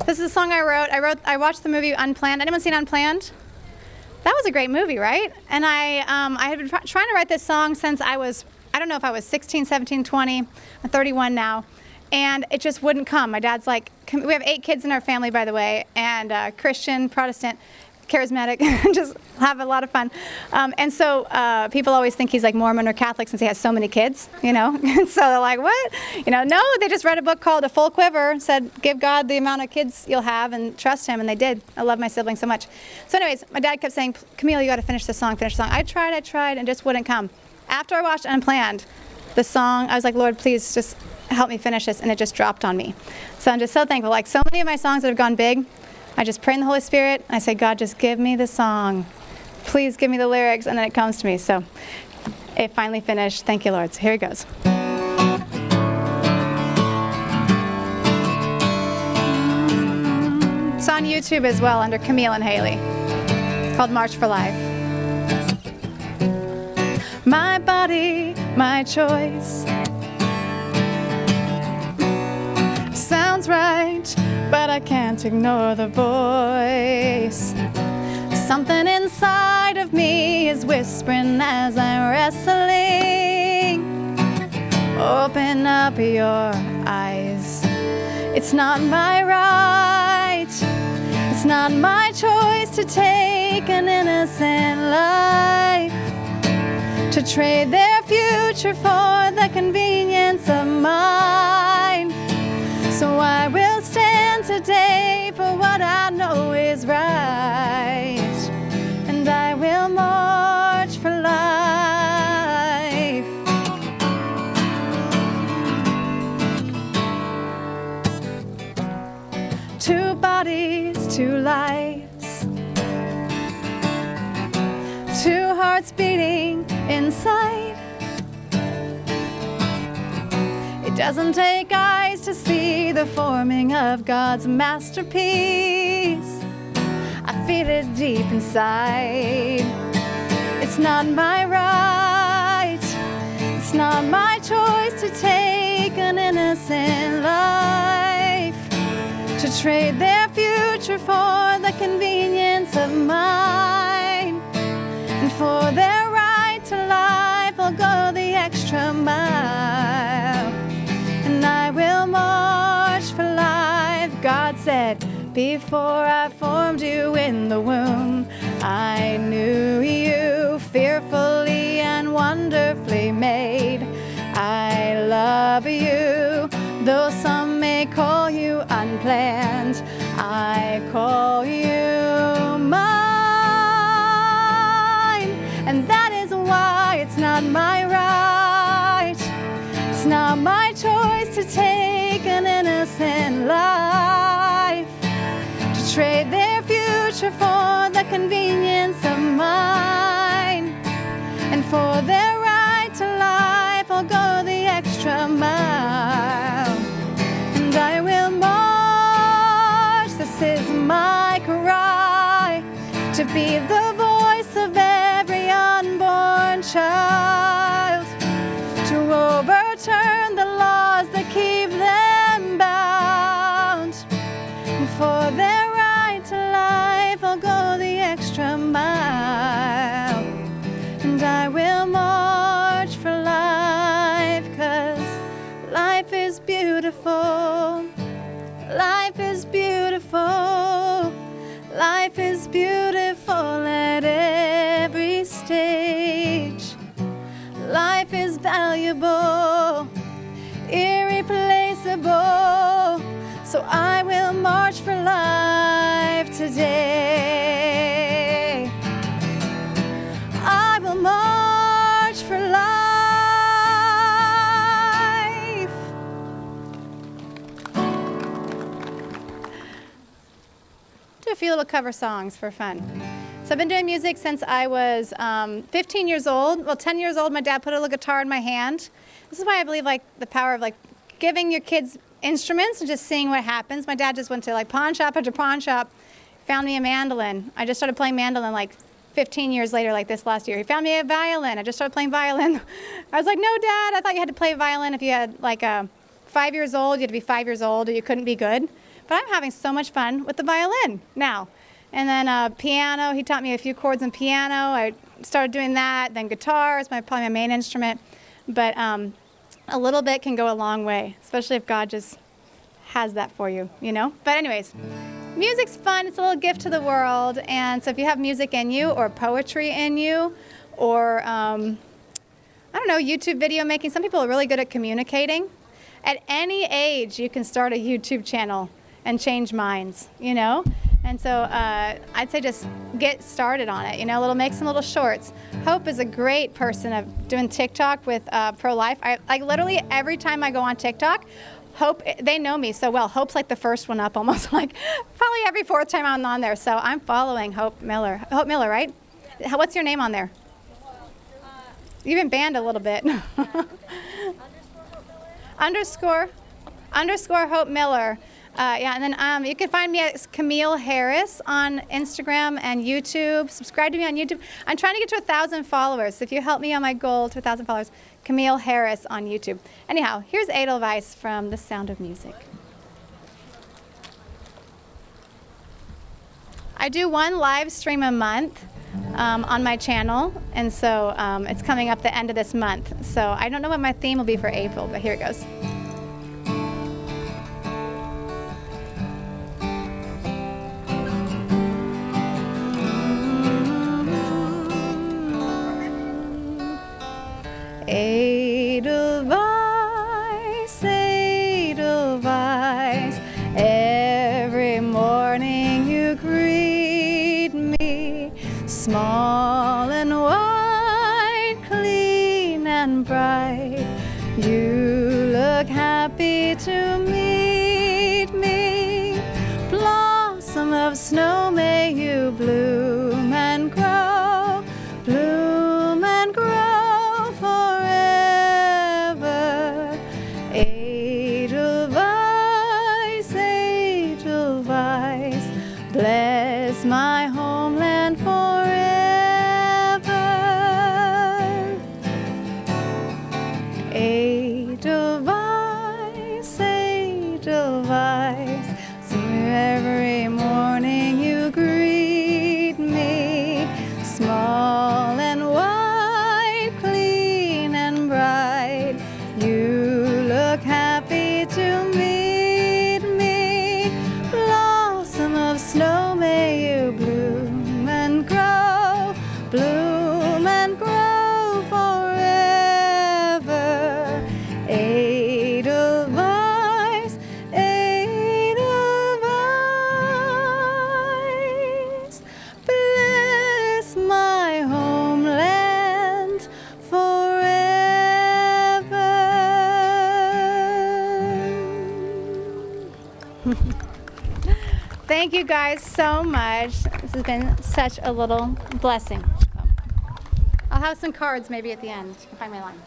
This is a song I wrote. I watched the movie Unplanned. Anyone seen Unplanned? That was a great movie, right? And I had been trying to write this song since I don't know if I was 16, 17, 20. I'm 31 now. And it just wouldn't come. My dad's like, we have 8 kids in our family, by the way, and Christian, Protestant, charismatic, just have a lot of fun. And so people always think he's like Mormon or Catholic since he has so many kids, you know? So they're like, what? You know, no, they just read a book called A Full Quiver, said, give God the amount of kids you'll have and trust him, and they did. I love my siblings so much. So anyways, my dad kept saying, Camille, you got to finish this song, finish the song. I tried, and it just wouldn't come. After I watched Unplanned, the song, I was like, Lord, please just help me finish this, and it just dropped on me. So I'm just so thankful. Like so many of my songs that have gone big, I just pray in the Holy Spirit. I say, God, just give me the song. Please give me the lyrics, and then it comes to me. So it finally finished. Thank you, Lord. So here it goes. It's on YouTube as well under Camille and Haley. It's called March for Life. My body, my choice. Sounds right, but I can't ignore the voice. Something inside of me is whispering as I'm wrestling. Open up your eyes. It's not my right. It's not my choice to take an innocent life, to trade their future for the convenience of mine. So I will stand today for what I know is right, and I will march for life. Two bodies, two lives, two hearts beating inside. It doesn't take eyes to see the forming of God's masterpiece. I feel it deep inside. It's not my right. It's not my choice to take an innocent life, to trade their future for the convenience of mine. And for their right to life, I'll go the extra mile. And I will march for life. God said, before I formed you in the womb, I knew you, fearfully and wonderfully made. I love you, though some may call you unplanned. I call you mine. And that is why it's not my right. It's not my choice to take an innocent life, to trade their future for the convenience of mine. And for their right to life, I'll go the extra mile. And I will march, this is my cry, to be the voice of every unborn child, to overturn the laws that keep them bound. And for their right to life, I'll go the extra mile. And I will march for life, 'cause life is beautiful. Life is beautiful. Life is beautiful at every stage. Life is valuable, irreplaceable. So I will march for life today. I will march for life. Do a few little cover songs for fun. So I've been doing music since I was 15 years old. Well, 10 years old, my dad put a little guitar in my hand. This is why I believe like the power of like giving your kids instruments and just seeing what happens. My dad just went to like pawn shop after pawn shop, found me a mandolin. I just started playing mandolin like 15 years later, like this last year. He found me a violin. I just started playing violin. I was like, no, Dad, I thought you had to play violin if you had like 5 years old. You had to be 5 years old or you couldn't be good. But I'm having so much fun with the violin now. And then piano, he taught me a few chords on piano. I started doing that. Then guitar is probably my main instrument. But a little bit can go a long way, especially if God just has that for you, you know? But anyways, music's fun. It's a little gift to the world. And so if you have music in you or poetry in you or, I don't know, YouTube video making. Some people are really good at communicating. At any age, you can start a YouTube channel and change minds, you know? And so I'd say just get started on it, you know, make some little shorts. Hope is a great person of doing TikTok with pro-life. I literally, every time I go on TikTok, Hope, they know me so well. Hope's like the first one up almost, like probably every fourth time I'm on there. So I'm following Hope Miller. Hope Miller, right? What's your name on there? You've been banned a little bit. Underscore Hope Miller. Yeah, and then you can find me at Camille Harris on Instagram and YouTube. Subscribe to me on YouTube. I'm trying to get to 1,000 followers. So if you help me on my goal to 1,000 followers, Camille Harris on YouTube. Anyhow, here's Edelweiss from The Sound of Music. I do one live stream a month on my channel, and so it's coming up the end of this month. So I don't know what my theme will be for April, but here it goes. Edelweiss, Edelweiss, every morning you greet me, small and white, clean and bright, you look happy to meet me, blossom of snow, may you bloom and grow, bloom and grow. Edelweiss, Edelweiss, bless my homeland forever. Edelweiss, Edelweiss, so every morning you greet me, small and white, clean and bright, you look happy to meet me, blossom of snow, may you bloom and grow forever. Edelweiss, Edelweiss, bless my homeland forever. Thank you guys so much. This has been such a little blessing. I'll have some cards maybe at the end. You can find my line.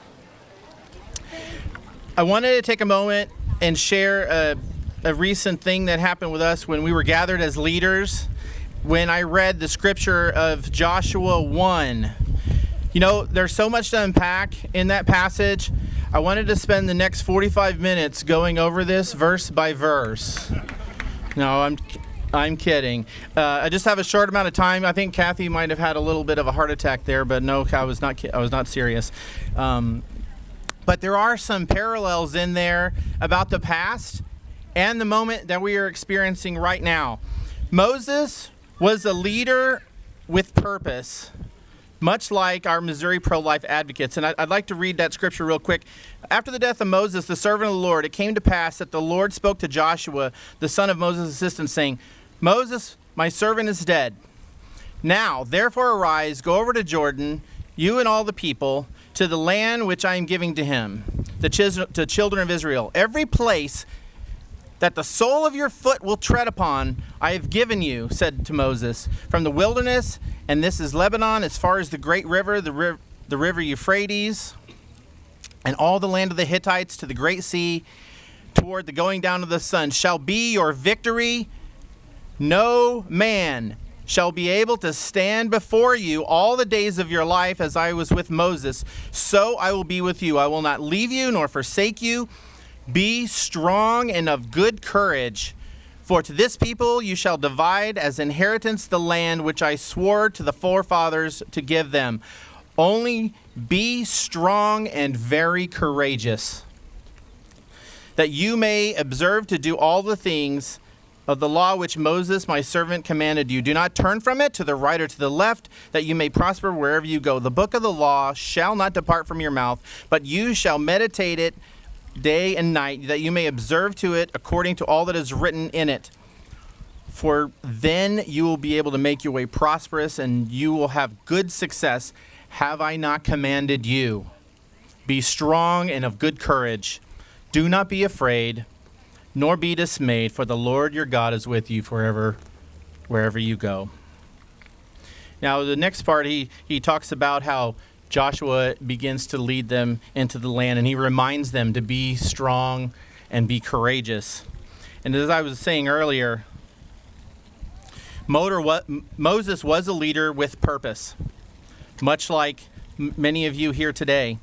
I wanted to take a moment and share a recent thing that happened with us when we were gathered as leaders, when I read the scripture of Joshua 1. You know, there's so much to unpack in that passage. I wanted to spend the next 45 minutes going over this verse by verse. No, I'm kidding. I just have a short amount of time. I think Kathy might have had a little bit of a heart attack there, but no, I was not serious. But there are some parallels in there about the past and the moment that we are experiencing right now. Moses was a leader with purpose, much like our Missouri pro-life advocates. And I'd like to read that scripture real quick. After the death of Moses, the servant of the Lord, it came to pass that the Lord spoke to Joshua, the son of Moses' assistant, saying, Moses, my servant is dead. Now, therefore arise, go over to Jordan, you and all the people, to the land which I am giving to him, to children of Israel. Every place that the sole of your foot will tread upon, I have given you, said to Moses, from the wilderness, and this is Lebanon, as far as the great river, the river Euphrates, and all the land of the Hittites to the great sea, toward the going down of the sun, shall be your victory. No man shall be able to stand before you all the days of your life, as I was with Moses, so I will be with you. I will not leave you nor forsake you. Be strong and of good courage, For to this people you shall divide as inheritance the land which I swore to the forefathers to give them. Only be strong and very courageous, that you may observe to do all the things of the law which Moses my servant commanded you. Do not turn from it to the right or to the left, that you may prosper wherever you go. The book of the law shall not depart from your mouth, but you shall meditate it day and night, that you may observe to it according to all that is written in it. For then you will be able to make your way prosperous, and you will have good success. Have I not commanded you? Be strong and of good courage. Do not be afraid, nor be dismayed, for the Lord your God is with you wherever you go. Now, the next part, he talks about how Joshua begins to lead them into the land, and he reminds them to be strong and be courageous. And as I was saying earlier, Moses was a leader with purpose, much like many of you here today.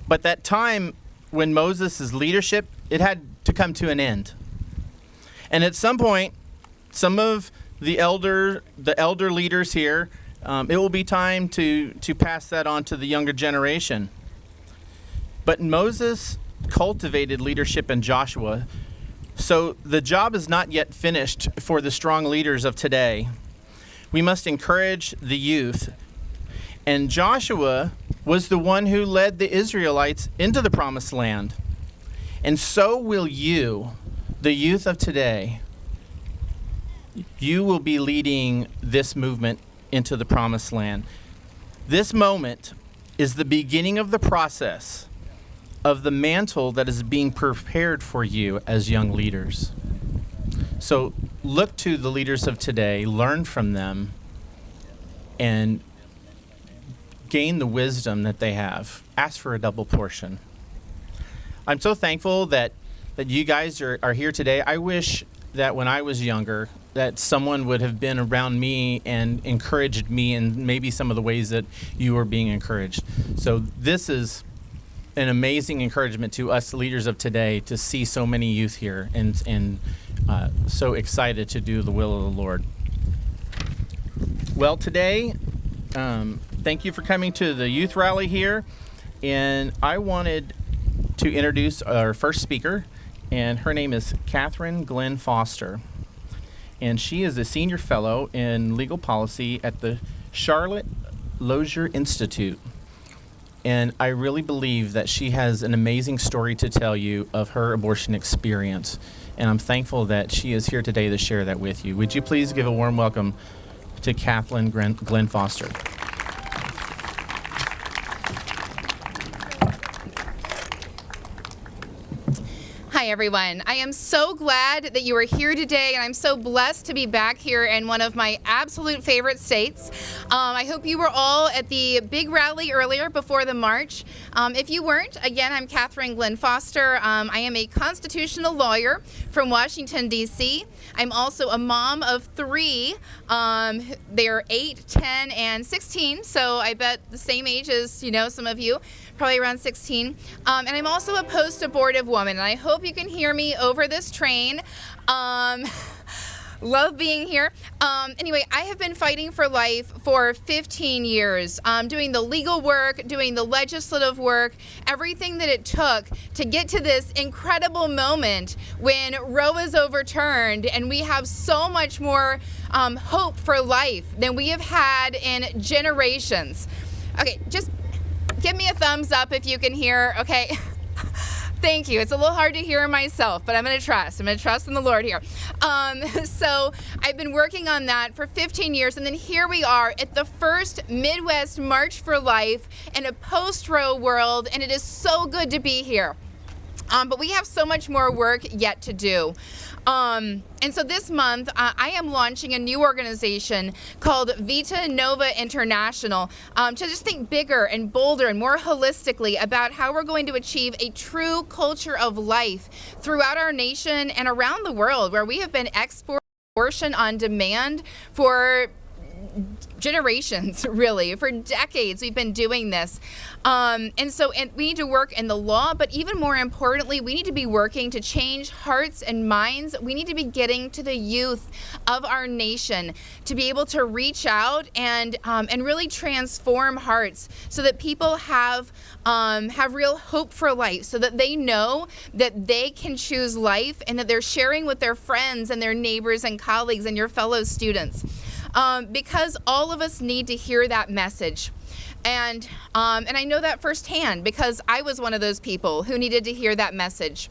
But that time when Moses' leadership, it had to come to an end. And at some point, some of the elder leaders here, it will be time to pass that on to the younger generation. But Moses cultivated leadership in Joshua, so the job is not yet finished for the strong leaders of today. We must encourage the youth. And Joshua was the one who led the Israelites into the promised land. And so will you, the youth of today. You will be leading this movement into the promised land. This moment is the beginning of the process of the mantle that is being prepared for you as young leaders. So look to the leaders of today, learn from them, and gain the wisdom that they have. Ask for a double portion. I'm so thankful that you guys are here today. I wish that when I was younger, that someone would have been around me and encouraged me in maybe some of the ways that you were being encouraged. So this is an amazing encouragement to us leaders of today to see so many youth here and so excited to do the will of the Lord. Well, today, thank you for coming to the youth rally here, and I wanted to introduce our first speaker, and her name is Catherine Glenn Foster, and she is a senior fellow in legal policy at the Charlotte Lozier Institute. And I really believe that she has an amazing story to tell you of her abortion experience. And I'm thankful that she is here today to share that with you. Would you please give a warm welcome to Catherine Glenn Foster. Hi, everyone. I am so glad that you are here today, and I'm so blessed to be back here in one of my absolute favorite states. I hope you were all at the big rally earlier before the march. If you weren't, again, I'm Catherine Glenn Foster. I am a constitutional lawyer from Washington, D.C. I'm also a mom of 3. They're 8, 10, and 16, so I bet the same age as, some of you, probably around 16. And I'm also a post-abortive woman, and I hope you can hear me over this train. Love being here. Anyway, I have been fighting for life for 15 years, doing the legal work, doing the legislative work, everything that it took to get to this incredible moment when Roe was overturned and we have so much more hope for life than we have had in generations. Okay, just give me a thumbs up if you can hear, okay? Thank you. It's a little hard to hear myself, but I'm going to trust. I'm going to trust in the Lord here. So I've been working on that for 15 years, and then here we are at the first Midwest March for Life in a post-Roe world, and it is so good to be here. But we have so much more work yet to do. And so this month, I am launching a new organization called Vita Nova International to just think bigger and bolder and more holistically about how we're going to achieve a true culture of life throughout our nation and around the world, where we have been exporting abortion on demand for generations, really. For decades, we've been doing this. And we need to work in the law, but even more importantly, we need to be working to change hearts and minds. We need to be getting to the youth of our nation to be able to reach out and really transform hearts so that people have real hope for life, so that they know that they can choose life and that they're sharing with their friends and their neighbors and colleagues and your fellow students. Because all of us need to hear that message. And I know that firsthand because I was one of those people who needed to hear that message.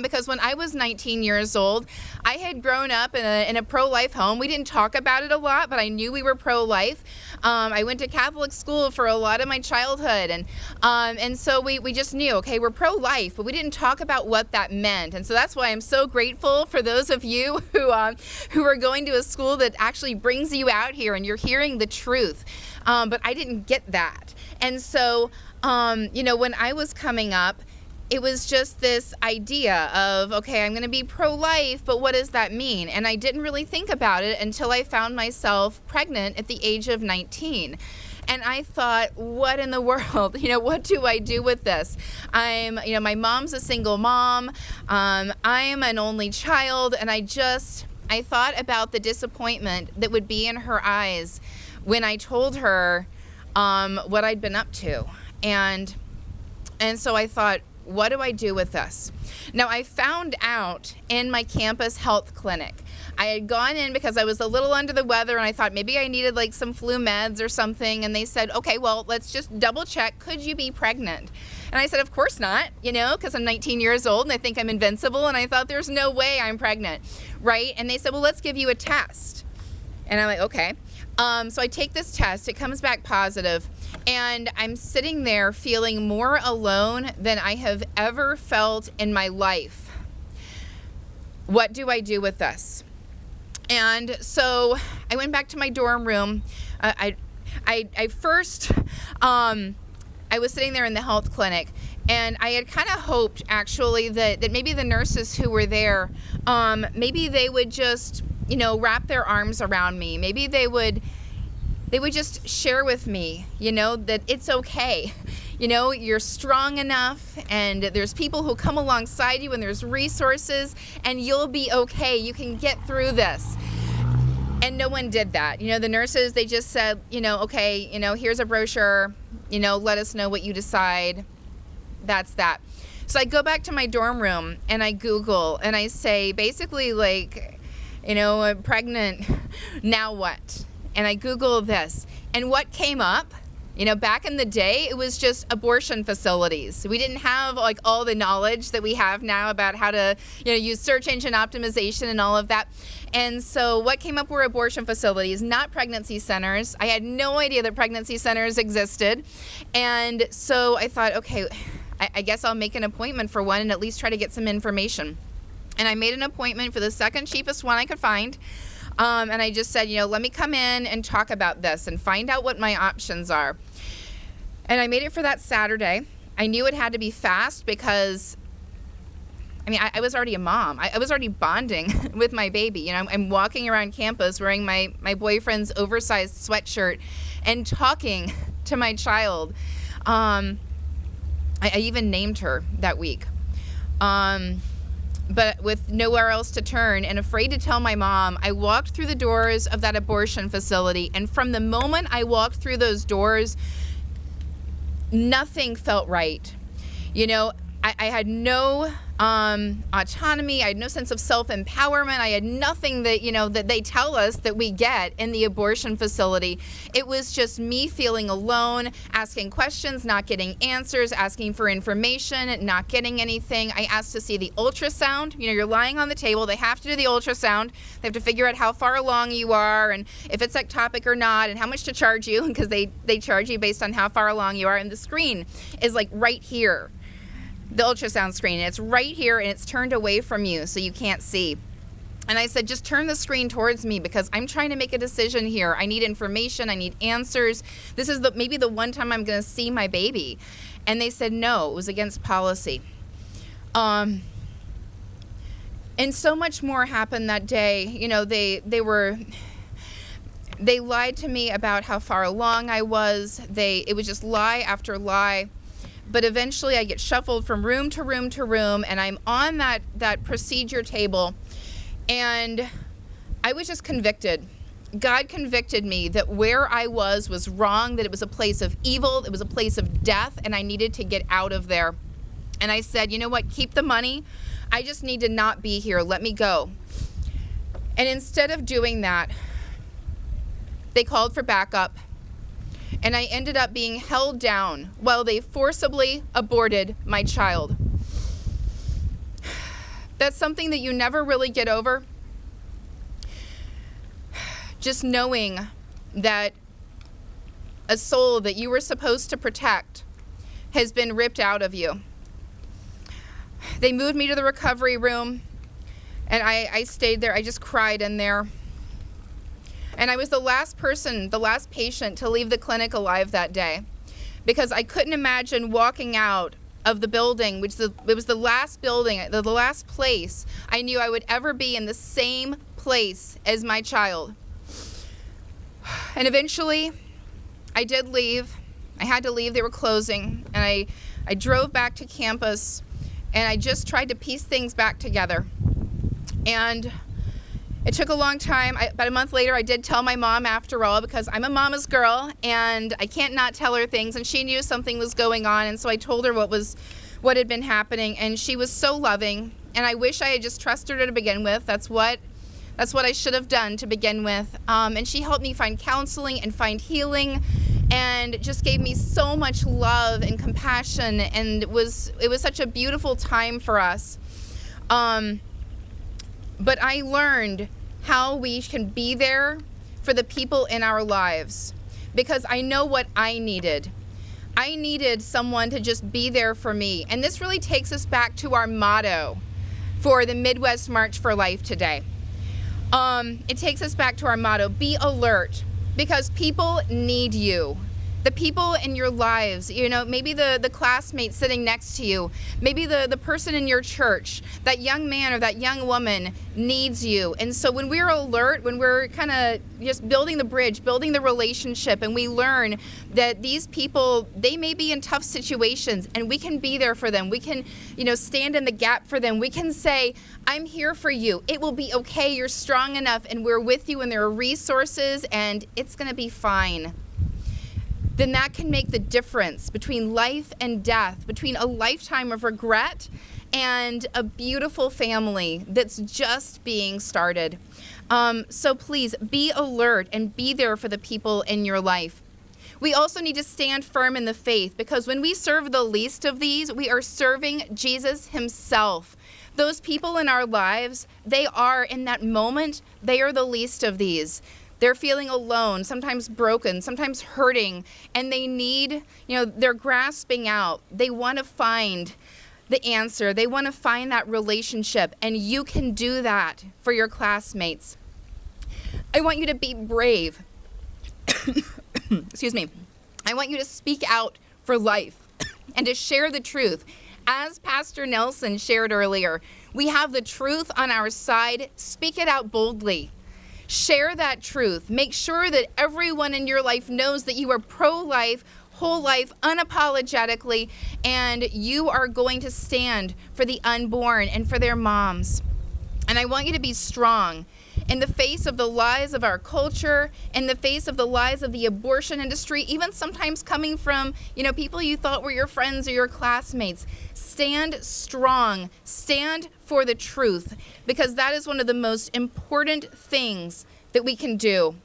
Because when I was 19 years old, I had grown up in a pro-life home. We didn't talk about it a lot, but I knew we were pro-life. I went to Catholic school for a lot of my childhood, and so we just knew, okay, we're pro-life, but we didn't talk about what that meant. And so that's why I'm so grateful for those of you who are going to a school that actually brings you out here and you're hearing the truth. But I didn't get that. And so, when I was coming up, it was just this idea of, okay, I'm going to be pro-life, but what does that mean? And I didn't really think about it until I found myself pregnant at the age of 19. And I thought, what in the world? What do I do with this? My mom's a single mom. I'm an only child. And I thought about the disappointment that would be in her eyes when I told her what I'd been up to. And so I thought, what do I do with this? Now, I found out in my campus health clinic. I had gone in because I was a little under the weather and I thought maybe I needed like some flu meds or something. And they said, okay, well, let's just double check. Could you be pregnant? And I said, of course not, because I'm 19 years old and I think I'm invincible. And I thought there's no way I'm pregnant, right? And they said, well, let's give you a test. And I'm like, okay. So I take this test. It comes back positive. And I'm sitting there feeling more alone than I have ever felt in my life. What do I do with this? And so I went back to my dorm room. I was sitting there in the health clinic, and I had kind of hoped, actually, that maybe the nurses who were there, maybe they would just, wrap their arms around me. Maybe they would just share with me, that it's okay. You're strong enough, and there's people who come alongside you, and there's resources, and you'll be okay. You can get through this. And no one did that. The nurses, they just said, okay, here's a brochure, let us know what you decide. That's that. So I go back to my dorm room, and I Google, and I say, basically, I'm pregnant, now what? And I Googled this, and what came up, back in the day, it was just abortion facilities. We didn't have all the knowledge that we have now about how to, use search engine optimization and all of that. And so what came up were abortion facilities, not pregnancy centers. I had no idea that pregnancy centers existed. And so I thought, okay, I guess I'll make an appointment for one and at least try to get some information. And I made an appointment for the second cheapest one I could find. And I just said, let me come in and talk about this and find out what my options are. And I made it for that Saturday. I knew it had to be fast because, I was already a mom. I was already bonding with my baby. I'm walking around campus wearing my boyfriend's oversized sweatshirt and talking to my child. I even named her that week. But with nowhere else to turn and afraid to tell my mom, I walked through the doors of that abortion facility. And from the moment I walked through those doors, nothing felt right. I had no autonomy. I had no sense of self-empowerment. I had nothing that, that they tell us that we get in the abortion facility. It was just me feeling alone, asking questions, not getting answers, asking for information, not getting anything. I asked to see the ultrasound. You're lying on the table. They have to do the ultrasound. They have to figure out how far along you are and if it's ectopic or not and how much to charge you, because they charge you based on how far along you are. And the screen is right here. The ultrasound screen. It's right here and it's turned away from you so you can't see. And I said, just turn the screen towards me because I'm trying to make a decision here. I need information. I need answers. This is maybe the one time I'm going to see my baby. And they said, no, it was against policy. And so much more happened that day. They were They lied to me about how far along I was. It was just lie after lie. But eventually I get shuffled from room to room to room, and I'm on that procedure table, and I was just convicted. God convicted me that where I was wrong, that it was a place of evil, it was a place of death, and I needed to get out of there. And I said, you know what, keep the money. I just need to not be here. Let me go. And instead of doing that, they called for backup, and I ended up being held down while they forcibly aborted my child. That's something that you never really get over. Just knowing that a soul that you were supposed to protect has been ripped out of you. They moved me to the recovery room, and I stayed there. I just cried in there. And I was the last patient to leave the clinic alive that day, because I couldn't imagine walking out of the building, it was the last building, the last place I knew I would ever be in the same place as my child. And eventually, I did leave. I had to leave. They were closing. And I drove back to campus, and I just tried to piece things back together. And it took a long time. About a month later, I did tell my mom after all, because I'm a mama's girl, and I can't not tell her things. And she knew something was going on, and so I told her what had been happening. And she was so loving, and I wish I had just trusted her to begin with. That's what I should have done to begin with. And she helped me find counseling and find healing, and just gave me so much love and compassion, and it was such a beautiful time for us. But I learned how we can be there for the people in our lives, because I know what I needed. I needed someone to just be there for me. And this really takes us back to our motto for the Midwest March for Life today. It takes us back to our motto, be alert, because people need you. The people in your lives, maybe the classmate sitting next to you, maybe the person in your church, that young man or that young woman needs you. And so when we're alert, when we're kind of just building the bridge, building the relationship, and we learn that these people, they may be in tough situations, and we can be there for them. We can, stand in the gap for them. We can say, I'm here for you. It will be okay. You're strong enough, and we're with you, and there are resources, and it's going to be fine. Then that can make the difference between life and death, between a lifetime of regret and a beautiful family that's just being started. So please be alert and be there for the people in your life. We also need to stand firm in the faith, because when we serve the least of these, we are serving Jesus himself. Those people in our lives, they are, in that moment, they are the least of these. They're feeling alone, sometimes broken, sometimes hurting, and they need, they're grasping out. They want to find the answer. They want to find that relationship, and you can do that for your classmates. I want you to be brave. Excuse me. I want you to speak out for life and to share the truth. As Pastor Nelson shared earlier, we have the truth on our side. Speak it out boldly. Share that truth. Make sure that everyone in your life knows that you are pro-life, whole life, unapologetically, and you are going to stand for the unborn and for their moms. And I want you to be strong in the face of the lies of our culture, in the face of the lies of the abortion industry, even sometimes coming from, people you thought were your friends or your classmates. Stand strong. Stand for the truth, because that is one of the most important things that we can do.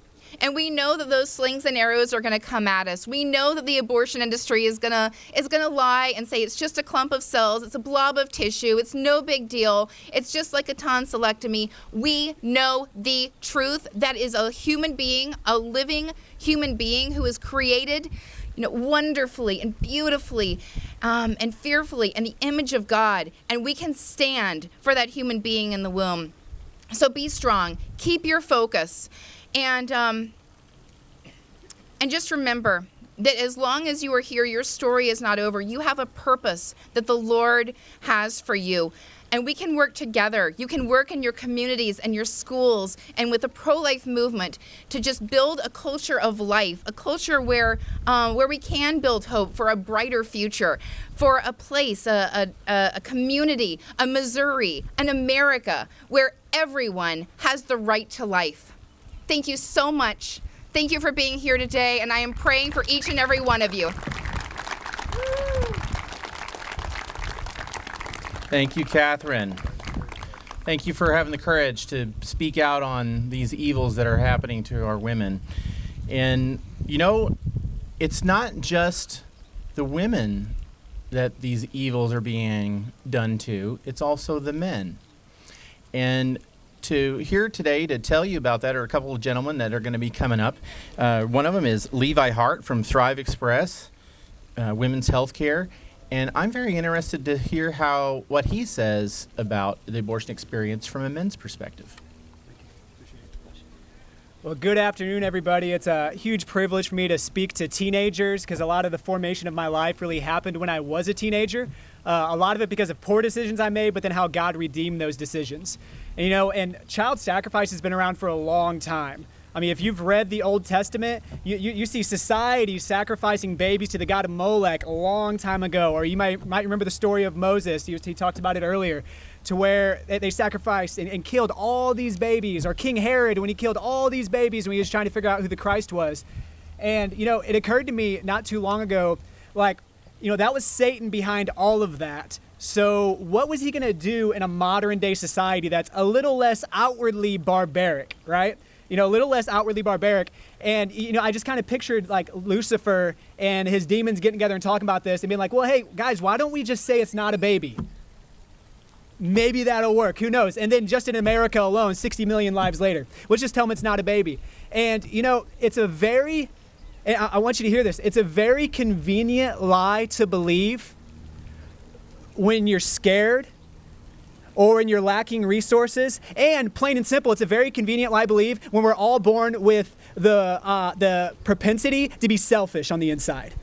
And we know that those slings and arrows are going to come at us. We know that the abortion industry is going to lie and say it's just a clump of cells, it's a blob of tissue, it's no big deal, it's just like a tonsillectomy. We know the truth. That is a human being, a living human being who is created, wonderfully and beautifully and fearfully in the image of God. And we can stand for that human being in the womb. So be strong. Keep your focus. And just remember that as long as you are here, your story is not over. You have a purpose that the Lord has for you. and we can work together. You can work in your communities and your schools and with the pro-life movement to just build a culture of life, a culture where we can build hope for a brighter future, for a place, a community, a Missouri, an America where everyone has the right to life. Thank you so much. Thank you for being here today, and I am praying for each and every one of you. Thank you, Catherine. Thank you for having the courage to speak out on these evils that are happening to our women. And, you know, it's not just the women that these evils are being done to, it's also the men. And here today to tell you about that are a couple of gentlemen that are going to be coming up. One of them is Levi Hart from Thrive Express, Women's Healthcare. And I'm very interested to hear what he says about the abortion experience from a men's perspective. Well, good afternoon, everybody. It's a huge privilege for me to speak to teenagers because a lot of the formation of my life really happened when I was a teenager. A lot of it because of poor decisions I made, but then how God redeemed those decisions. And, and child sacrifice has been around for a long time. I mean, if you've read the Old Testament, you see society sacrificing babies to the god of Molech a long time ago. Or you might remember the story of Moses. He talked about it earlier, to where they sacrificed and killed all these babies. Or King Herod, when he killed all these babies when he was trying to figure out who the Christ was. And, it occurred to me not too long ago, that was Satan behind all of that. So what was he going to do in a modern day society that's a little less outwardly barbaric, right? A little less outwardly barbaric. And, I just kind of pictured like Lucifer and his demons getting together and talking about this and being like, well, hey, guys, why don't we just say it's not a baby? Maybe that'll work. Who knows? And then just in America alone, 60 million lives later, let's just tell them it's not a baby. And, it's a very, and I want you to hear this, it's a very convenient lie to believe when you're scared or when you're lacking resources. And plain and simple, it's a very convenient lie to believe when we're all born with the propensity to be selfish on the inside.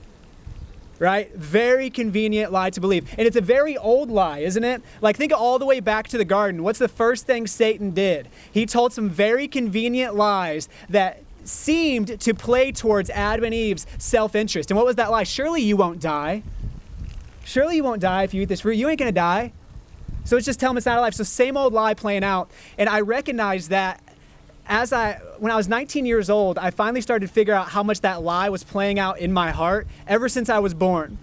Right? Very convenient lie to believe. And it's a very old lie, isn't it? Like, think all the way back to the garden. What's the first thing Satan did? He told some very convenient lies that seemed to play towards Adam and Eve's self-interest. And what was that lie? Surely you won't die. Surely you won't die if you eat this fruit. You ain't going to die. So let's just tell them it's not a life. So same old lie playing out. And I recognized that when I was 19 years old, I finally started to figure out how much that lie was playing out in my heart ever since I was born.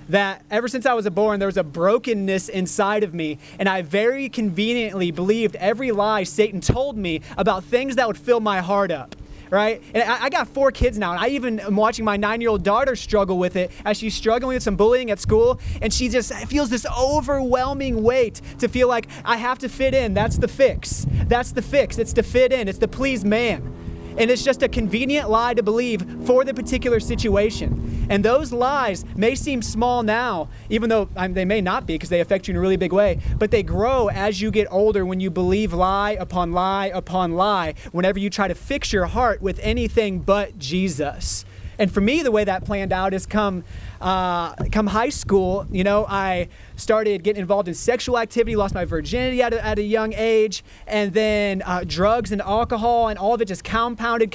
That ever since I was born, there was a brokenness inside of me. And I very conveniently believed every lie Satan told me about things that would fill my heart up. Right? And I got 4 kids now, and I even am watching my 9-year-old daughter struggle with it as she's struggling with some bullying at school, and she just feels this overwhelming weight to feel like I have to fit in. That's the fix. That's the fix. It's to fit in. It's to please man. And it's just a convenient lie to believe for the particular situation. And those lies may seem small now, even though they may not be because they affect you in a really big way, but they grow as you get older when you believe lie upon lie upon lie, whenever you try to fix your heart with anything but Jesus. And for me, the way that planned out is come high school, I started getting involved in sexual activity, lost my virginity at a young age, and then drugs and alcohol, and all of it just compounded.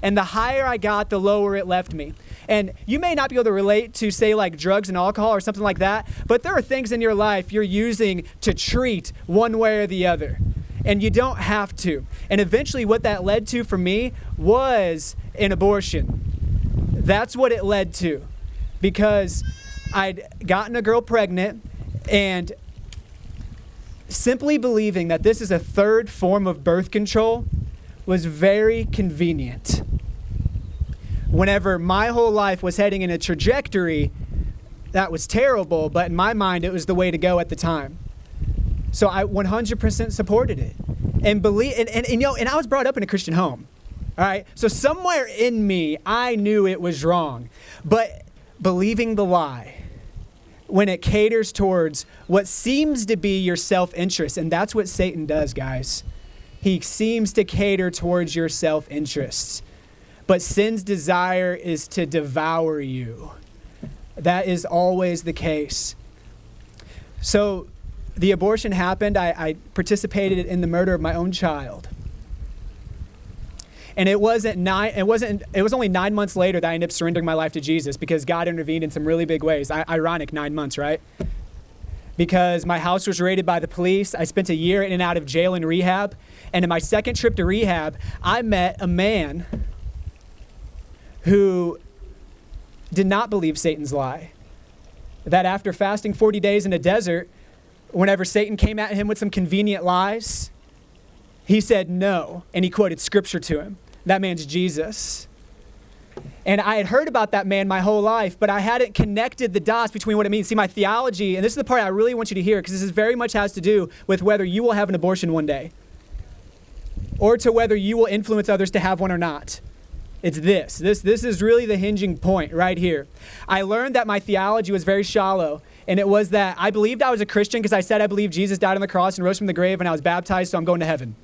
And the higher I got, the lower it left me. And you may not be able to relate to, say, like drugs and alcohol or something like that, but there are things in your life you're using to treat one way or the other. And you don't have to. And eventually what that led to for me was an abortion. That's what it led to. Because I'd gotten a girl pregnant, and simply believing that this is a third form of birth control was very convenient. Whenever my whole life was heading in a trajectory that was terrible, but in my mind it was the way to go at the time. So I 100% supported it, and I was brought up in a Christian home. All right, so somewhere in me, I knew it was wrong, but believing the lie when it caters towards what seems to be your self-interest, and that's what Satan does, guys. He seems to cater towards your self-interests, but sin's desire is to devour you. That is always the case. So the abortion happened, I participated in the murder of my own child. And it was only 9 months later that I ended up surrendering my life to Jesus because God intervened in some really big ways. Ironic, 9 months, right? Because my house was raided by the police. I spent a year in and out of jail and rehab. And in my second trip to rehab, I met a man who did not believe Satan's lie. That after fasting 40 days in a desert, whenever Satan came at him with some convenient lies, he said no, and he quoted scripture to him. That man's Jesus. And I had heard about that man my whole life, but I hadn't connected the dots between what it means. See, my theology, and this is the part I really want you to hear, because this is very much has to do with whether you will have an abortion one day, or to whether you will influence others to have one or not. It's this. This is really the hinging point right here. I learned that my theology was very shallow, and it was that I believed I was a Christian because I said I believed Jesus died on the cross and rose from the grave, and I was baptized, so I'm going to heaven.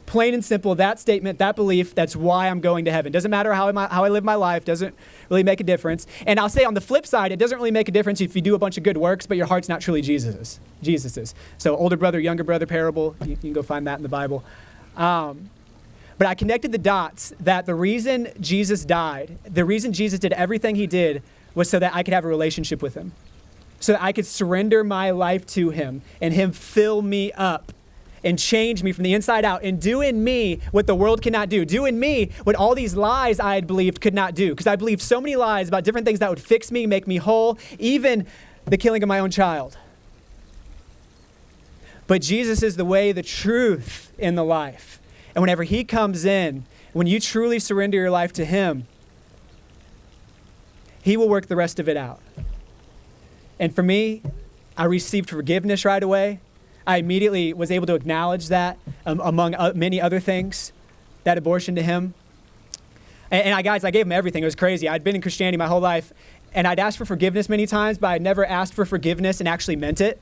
Plain and simple, that statement, that belief, that's why I'm going to heaven. Doesn't matter how I live my life, doesn't really make a difference. And I'll say on the flip side, it doesn't really make a difference if you do a bunch of good works, but your heart's not truly Jesus's. So older brother, younger brother parable, you can go find that in the Bible. But I connected the dots that the reason Jesus died, the reason Jesus did everything he did was so that I could have a relationship with him. So that I could surrender my life to him and him fill me up and change me from the inside out and do in me what the world cannot do. Do in me what all these lies I had believed could not do. Because I believed so many lies about different things that would fix me, make me whole, even the killing of my own child. But Jesus is the way, the truth, and the life. And whenever he comes in, when you truly surrender your life to him, he will work the rest of it out. And for me, I received forgiveness right away. I immediately was able to acknowledge that, among many other things, that abortion to him. And I gave him everything. It was crazy. I'd been in Christianity my whole life, and I'd asked for forgiveness many times, but I'd never asked for forgiveness and actually meant it.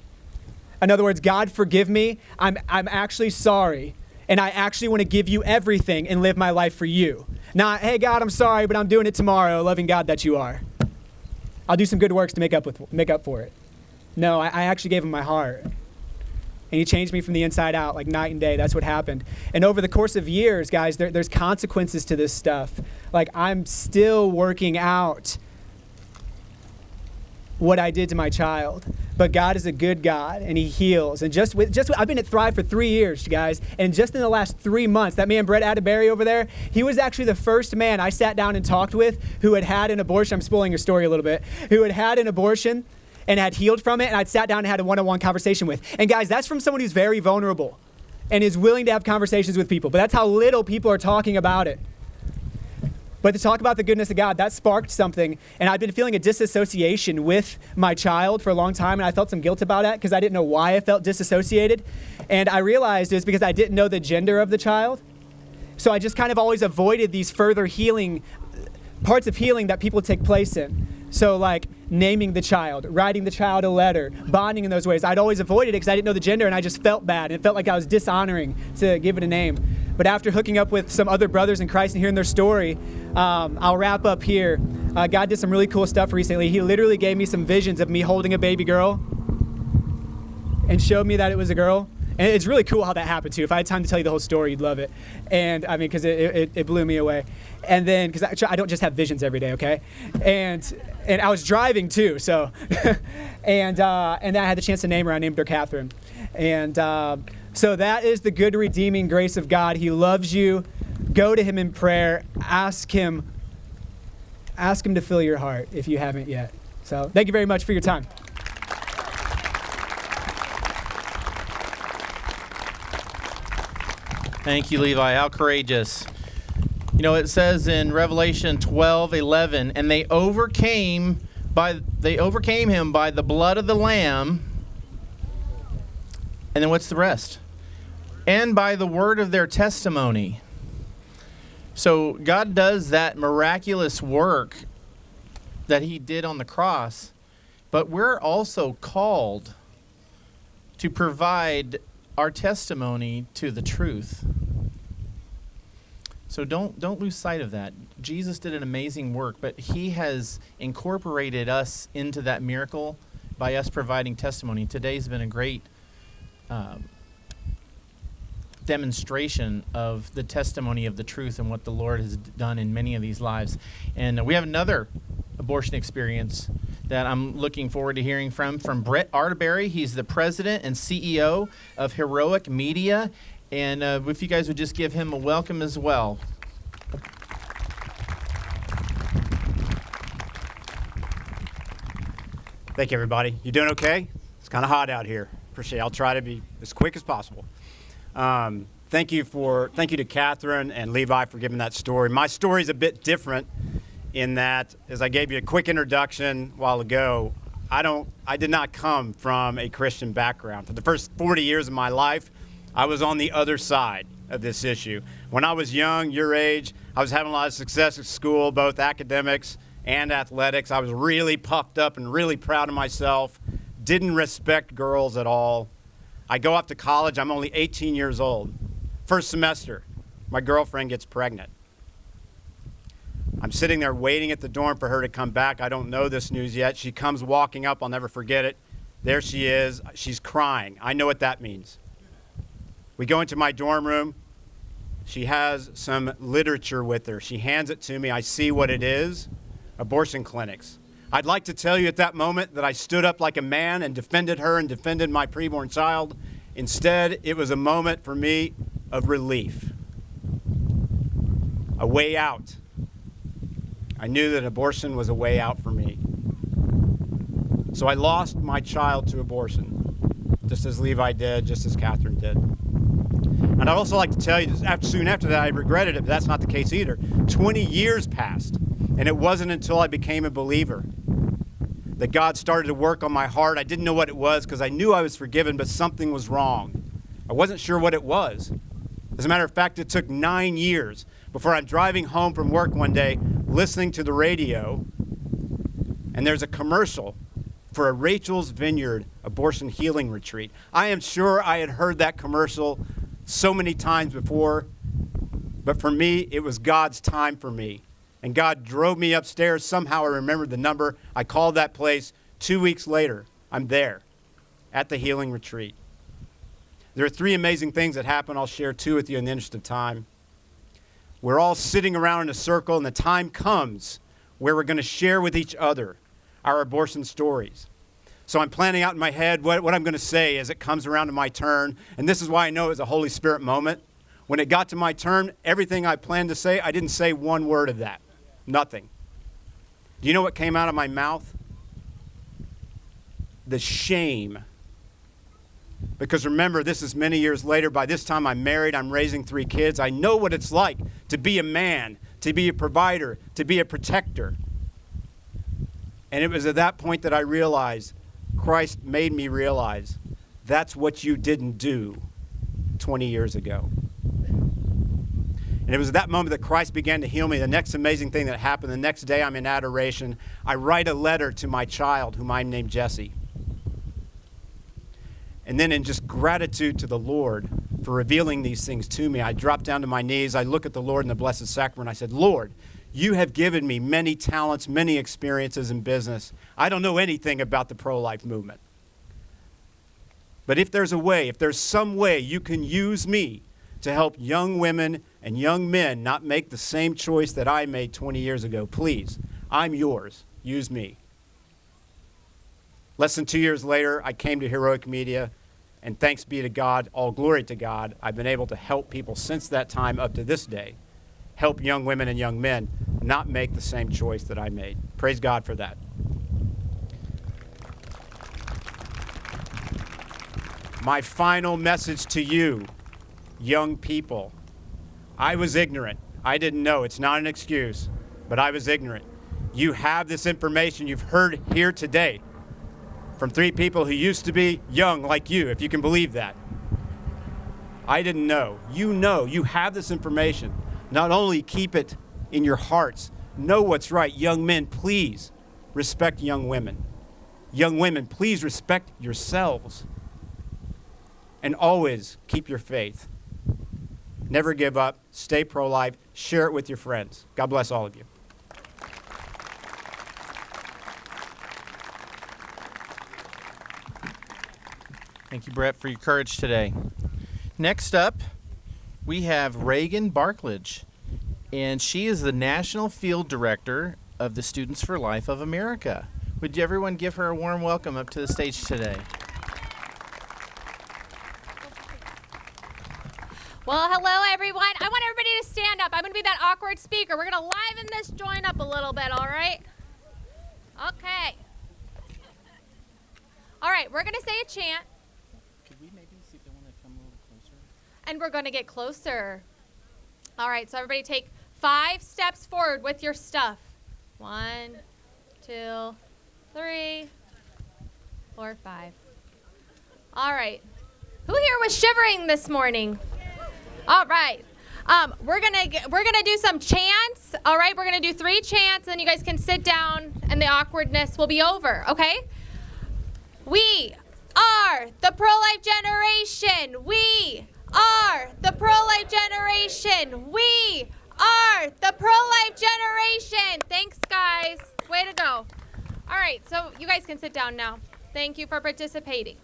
In other words, God, forgive me. I'm actually sorry, and I actually want to give you everything and live my life for you. Not, hey, God, I'm sorry, but I'm doing it tomorrow, loving God that you are. I'll do some good works to make up for it. No, I actually gave him my heart. And he changed me from the inside out, like night and day. That's what happened. And over the course of years, guys, there's consequences to this stuff. Like, I'm still working out what I did to my child. But God is a good God, and he heals. And I've been at Thrive for 3 years, guys. And just in the last 3 months, that man, Brett Attebery over there, he was actually the first man I sat down and talked with who had an abortion. I'm spoiling your story a little bit. Who had an abortion and had healed from it, and I'd sat down and had a one-on-one conversation with. And guys, that's from someone who's very vulnerable and is willing to have conversations with people. But that's how little people are talking about it. But to talk about the goodness of God, that sparked something. And I'd been feeling a disassociation with my child for a long time, and I felt some guilt about that because I didn't know why I felt disassociated. And I realized it was because I didn't know the gender of the child. So I just kind of always avoided these further healing, parts of healing that people take place in. So like naming the child, writing the child a letter, bonding in those ways. I'd always avoided it because I didn't know the gender, and I just felt bad. And it felt like I was dishonoring to give it a name. But after hooking up with some other brothers in Christ and hearing their story, I'll wrap up here. God did some really cool stuff recently. He literally gave me some visions of me holding a baby girl and showed me that it was a girl. And it's really cool how that happened, too. If I had time to tell you the whole story, you'd love it. And, I mean, because it blew me away. And then, because I don't just have visions every day, okay? And I was driving, too, so. and I had the chance to name her. I named her Catherine. And so that is the good, redeeming grace of God. He loves you. Go to him in prayer. Ask him to fill your heart if you haven't yet. So thank you very much for your time. Thank you, Levi. How courageous. You know, it says in Revelation 12:11, and they overcame him by the blood of the Lamb. And then what's the rest? And by the word of their testimony. So God does that miraculous work that he did on the cross, but we're also called to provide our testimony to the truth. So don't lose sight of that. Jesus did an amazing work, but he has incorporated us into that miracle by us providing testimony. Today's been a great demonstration of the testimony of the truth and what the Lord has done in many of these lives. And we have another abortion experience that I'm looking forward to hearing from Brett Attebery. He's the president and CEO of Heroic Media. And if you guys would just give him a welcome as well. Thank you, everybody. You doing okay? It's kind of hot out here. Appreciate it. I'll try to be as quick as possible. Thank you to Catherine and Levi for giving that story. My story is a bit different in that, as I gave you a quick introduction a while ago, I did not come from a Christian background. For the first 40 years of my life, I was on the other side of this issue. When I was young, your age, I was having a lot of success at school, both academics and athletics. I was really puffed up and really proud of myself, didn't respect girls at all. I go off to college, I'm only 18 years old. First semester, my girlfriend gets pregnant. I'm sitting there waiting at the dorm for her to come back. I don't know this news yet. She comes walking up, I'll never forget it. There she is, she's crying. I know what that means. We go into my dorm room. She has some literature with her. She hands it to me. I see what it is, abortion clinics. I'd like to tell you at that moment that I stood up like a man and defended her and defended my preborn child. Instead, it was a moment for me of relief, a way out. I knew that abortion was a way out for me. So I lost my child to abortion, just as Levi did, just as Catherine did. And I'd also like to tell you, soon after that, I regretted it, but that's not the case either. 20 years passed, and it wasn't until I became a believer that God started to work on my heart. I didn't know what it was because I knew I was forgiven, but something was wrong. I wasn't sure what it was. As a matter of fact, it took 9 years before I'm driving home from work one day, listening to the radio, and there's a commercial for a Rachel's Vineyard abortion healing retreat. I am sure I had heard that commercial so many times before, but for me, it was God's time for me. And God drove me upstairs. Somehow I remembered the number. I called that place. 2 weeks later, I'm there at the healing retreat. There are 3 amazing things that happen. I'll share 2 with you in the interest of time. We're all sitting around in a circle, and the time comes where we're going to share with each other our abortion stories. So I'm planning out in my head what I'm going to say as it comes around to my turn. And this is why I know it was a Holy Spirit moment. When it got to my turn, everything I planned to say, I didn't say one word of that. Nothing. Do you know what came out of my mouth? The shame. Because remember, this is many years later. By this time, I'm married. I'm raising 3 kids. I know what it's like to be a man, to be a provider, to be a protector. And it was at that point that I realized, Christ made me realize, that's what you didn't do 20 years ago. And it was at that moment that Christ began to heal me. The next amazing thing that happened, the next day I'm in adoration. I write a letter to my child, whom I named Jesse. And then in just gratitude to the Lord for revealing these things to me, I drop down to my knees. I look at the Lord in the Blessed Sacrament. I said, Lord, you have given me many talents, many experiences in business. I don't know anything about the pro-life movement. But if there's a way, if there's some way you can use me to help young women and young men not make the same choice that I made 20 years ago, please, I'm yours. Use me. Less than 2 years later, I came to Heroic Media, and thanks be to God, all glory to God, I've been able to help people since that time up to this day, help young women and young men not make the same choice that I made. Praise God for that. My final message to you, young people. I was ignorant. I didn't know. It's not an excuse, but I was ignorant. You have this information you've heard here today from 3 people who used to be young like you, if you can believe that. I didn't know. You know. You have this information. Not only keep it in your hearts, know what's right. Young men, please respect young women. Young women, please respect yourselves. And always keep your faith. Never give up. Stay pro-life. Share it with your friends. God bless all of you. Thank you, Brett, for your courage today. Next up, we have Reagan Barklage, and she is the National Field Director of the Students for Life of America. Would everyone give her a warm welcome up to the stage today? Well, hello, everyone. I want everybody to stand up. I'm going to be that awkward speaker. We're going to liven this joint up a little bit, all right? Okay. All right, we're going to say a chant. Could we maybe see if they want to come a little closer? And we're going to get closer. All right, so everybody take 5 steps forward with your stuff. 1, 2, 3, 4, 5. All right. Who here was shivering this morning? All right. We're gonna do some chants. All right, we're gonna do 3 chants, and then you guys can sit down, and the awkwardness will be over. Okay? We are the pro-life generation. We are the pro-life generation. We are the pro-life generation. Thanks, guys. Way to go. All right, so you guys can sit down now. Thank you for participating.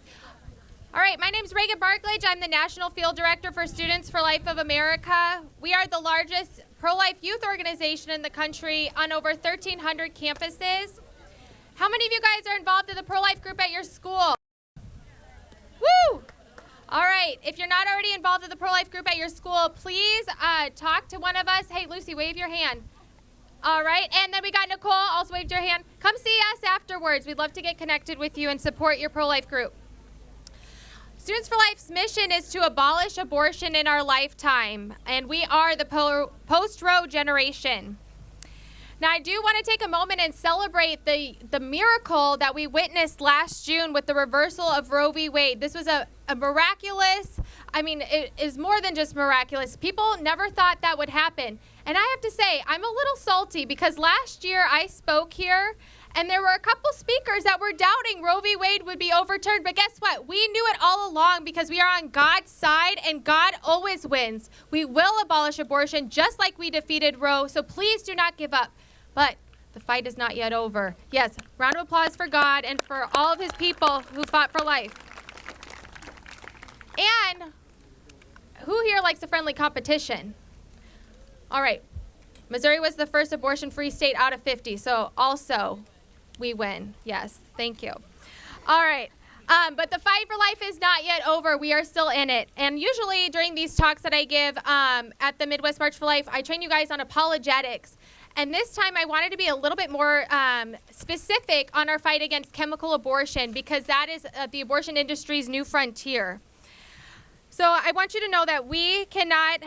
All right, my name is Reagan Barklage. I'm the National Field Director for Students for Life of America. We are the largest pro-life youth organization in the country on over 1,300 campuses. How many of you guys are involved in the pro-life group at your school? Woo! All right, if you're not already involved in the pro-life group at your school, please talk to one of us. Hey, Lucy, wave your hand. All right, and then we got Nicole, also waved your hand. Come see us afterwards. We'd love to get connected with you and support your pro-life group. Students for Life's mission is to abolish abortion in our lifetime, and we are the post-Roe generation. Now, I do want to take a moment and celebrate the miracle that we witnessed last June with the reversal of Roe v. Wade. This was a miraculous, it is more than just miraculous. People never thought that would happen. And I have to say, I'm a little salty because last year I spoke here, and there were a couple speakers that were doubting Roe v. Wade would be overturned. But guess what? We knew it all along because we are on God's side, and God always wins. We will abolish abortion just like we defeated Roe, so please do not give up. But the fight is not yet over. Yes, round of applause for God and for all of his people who fought for life. And who here likes a friendly competition? All right. Missouri was the first abortion-free state out of 50, so also we win. Yes, thank you. All right. But the fight for life is not yet over. We are still in it. And usually during these talks that I give at the Midwest March for Life, I train you guys on apologetics. And this time I wanted to be a little bit more specific on our fight against chemical abortion because that is the abortion industry's new frontier. So I want you to know that we cannot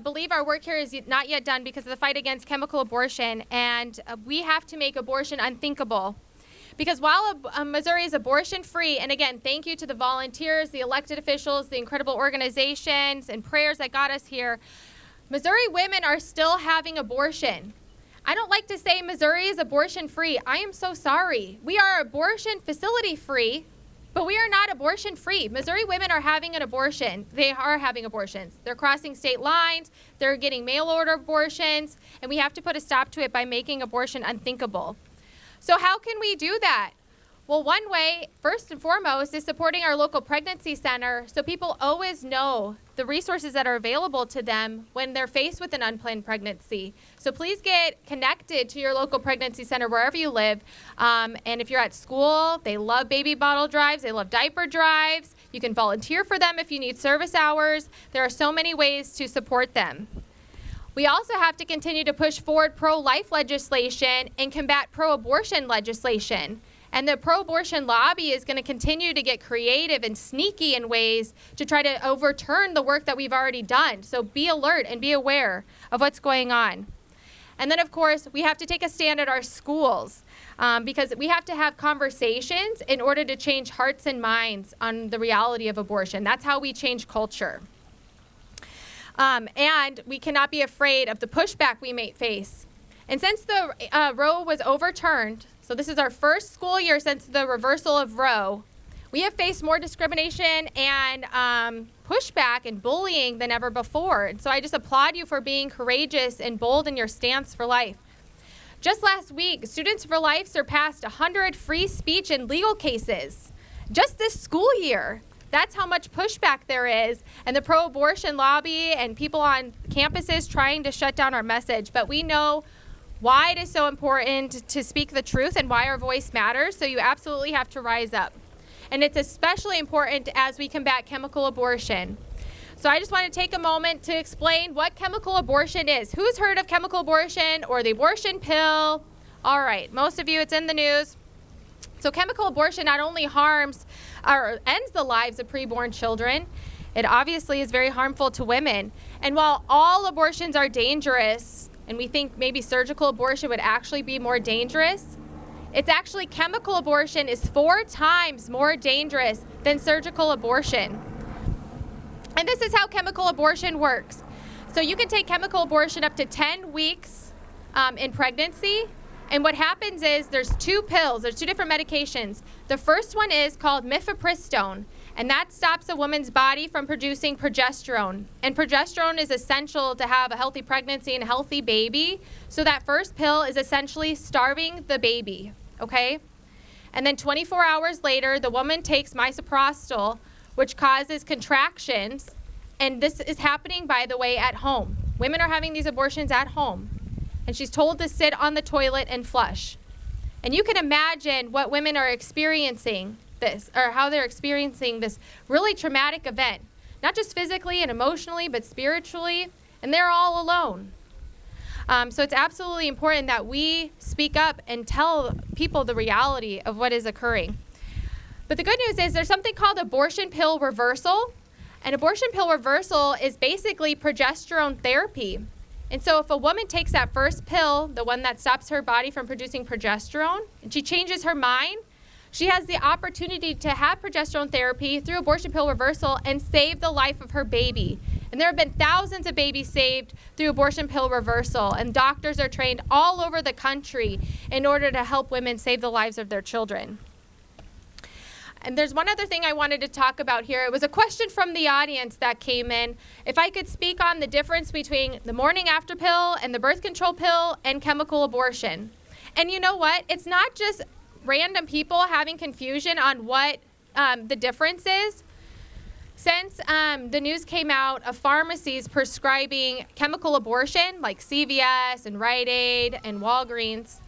believe our work here is not yet done because of the fight against chemical abortion, and we have to make abortion unthinkable. Because while Missouri is abortion-free, and again, thank you to the volunteers, the elected officials, the incredible organizations and prayers that got us here, Missouri women are still having abortion. I don't like to say Missouri is abortion-free. I am so sorry. We are abortion facility-free, but we are not abortion-free. Missouri women are having an abortion. They are having abortions. They're crossing state lines. They're getting mail-order abortions, and we have to put a stop to it by making abortion unthinkable. So how can we do that? Well, one way, first and foremost, is supporting our local pregnancy center so people always know the resources that are available to them when they're faced with an unplanned pregnancy. So please get connected to your local pregnancy center wherever you live. And if you're at school, they love baby bottle drives. They love diaper drives. You can volunteer for them if you need service hours. There are so many ways to support them. We also have to continue to push forward pro-life legislation and combat pro-abortion legislation. And the pro-abortion lobby is going to continue to get creative and sneaky in ways to try to overturn the work that we've already done. So be alert and be aware of what's going on. And then, of course, we have to take a stand at our schools because we have to have conversations in order to change hearts and minds on the reality of abortion. That's how we change culture. And we cannot be afraid of the pushback we may face. And since the Roe was overturned, so this is our first school year since the reversal of Roe, we have faced more discrimination and pushback and bullying than ever before. And so I just applaud you for being courageous and bold in your stance for life. Just last week, Students for Life surpassed 100 free speech and legal cases. Just this school year. That's how much pushback there is, and the pro-abortion lobby and people on campuses trying to shut down our message. But we know why it is so important to speak the truth and why our voice matters, so you absolutely have to rise up. And it's especially important as we combat chemical abortion. So I just want to take a moment to explain what chemical abortion is. Who's heard of chemical abortion or the abortion pill? All right, most of you, it's in the news. So chemical abortion not only harms or ends the lives of preborn children, it obviously is very harmful to women. And while all abortions are dangerous, and we think maybe surgical abortion would actually be more dangerous, it's actually chemical abortion is 4 times more dangerous than surgical abortion. And this is how chemical abortion works. So you can take chemical abortion up to 10 weeks in pregnancy. And what happens is there's 2 pills, there's 2 different medications. The first one is called mifepristone, and that stops a woman's body from producing progesterone. And progesterone is essential to have a healthy pregnancy and a healthy baby. So that first pill is essentially starving the baby, okay? And then 24 hours later, the woman takes misoprostol, which causes contractions. And this is happening, by the way, at home. Women are having these abortions at home. And she's told to sit on the toilet and flush. And you can imagine what women are experiencing this, or how they're experiencing this really traumatic event, not just physically and emotionally, but spiritually, and they're all alone. So it's absolutely important that we speak up and tell people the reality of what is occurring. But the good news is there's something called abortion pill reversal. And abortion pill reversal is basically progesterone therapy. And so if a woman takes that first pill, the one that stops her body from producing progesterone, and she changes her mind, she has the opportunity to have progesterone therapy through abortion pill reversal and save the life of her baby. And there have been thousands of babies saved through abortion pill reversal, and doctors are trained all over the country in order to help women save the lives of their children. And there's one other thing I wanted to talk about here. It was a question from the audience that came in. If I could speak on the difference between the morning after pill and the birth control pill and chemical abortion. And you know what? It's not just random people having confusion on what the difference is. Since the news came out of pharmacies prescribing chemical abortion, like CVS and Rite Aid and Walgreens,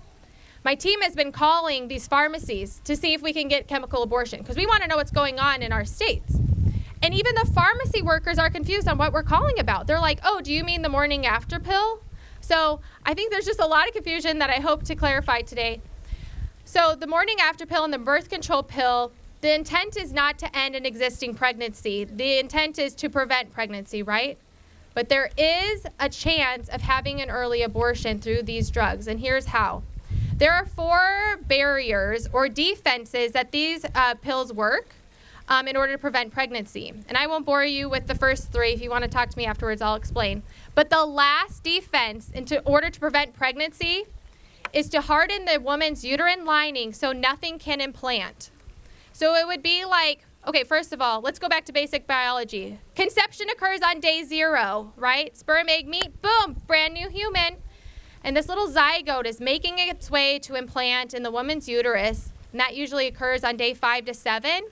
my team has been calling these pharmacies to see if we can get chemical abortion, because we want to know what's going on in our states. And even the pharmacy workers are confused on what we're calling about. They're like, oh, do you mean the morning after pill? So I think there's just a lot of confusion that I hope to clarify today. So the morning after pill and the birth control pill, the intent is not to end an existing pregnancy. The intent is to prevent pregnancy, right? But there is a chance of having an early abortion through these drugs, and here's how. There are 4 barriers or defenses that these pills work in order to prevent pregnancy. And I won't bore you with the first 3. If you want to talk to me afterwards, I'll explain. But the last defense in order to prevent pregnancy is to harden the woman's uterine lining so nothing can implant. So it would be like, okay, first of all, let's go back to basic biology. Conception occurs on day 0, right? Sperm, egg, meet, boom, brand new human. And this little zygote is making its way to implant in the woman's uterus, and that usually occurs on day 5 to 7.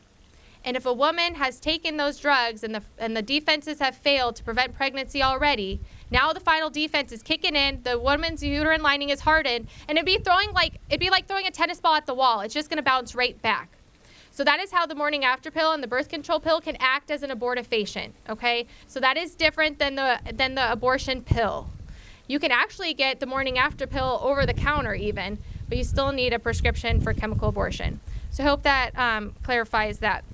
And if a woman has taken those drugs and the defenses have failed to prevent pregnancy already, now the final defense is kicking in, the woman's uterine lining is hardened, and it'd be like throwing a tennis ball at the wall. It's just going to bounce right back. So that is how the morning after pill and the birth control pill can act as an abortifacient, okay? So that is different than the abortion pill. You can actually get the morning after pill over the counter even, but you still need a prescription for chemical abortion. So I hope that clarifies that.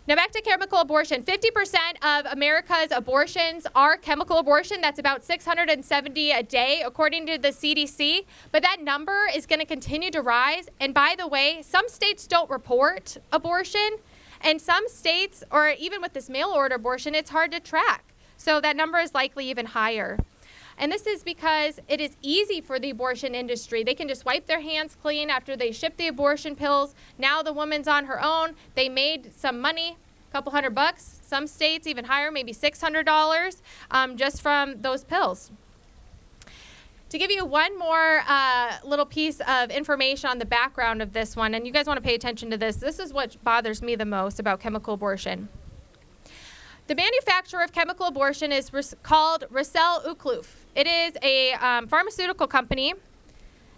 Now back to chemical abortion. 50% of America's abortions are chemical abortion. That's about 670 a day, according to the CDC. But that number is going to continue to rise. And by the way, some states don't report abortion. And some states, or even with this mail order abortion, it's hard to track. So that number is likely even higher. And this is because it is easy for the abortion industry. They can just wipe their hands clean after they ship the abortion pills. Now the woman's on her own. They made some money, a couple $100. Some states even higher, maybe $600 just from those pills. to give you one more little piece of information on the background of this one, and you guys want to pay attention to this. This is what bothers me the most about chemical abortion. The manufacturer of chemical abortion is called Roussel Ucluf. It is a pharmaceutical company.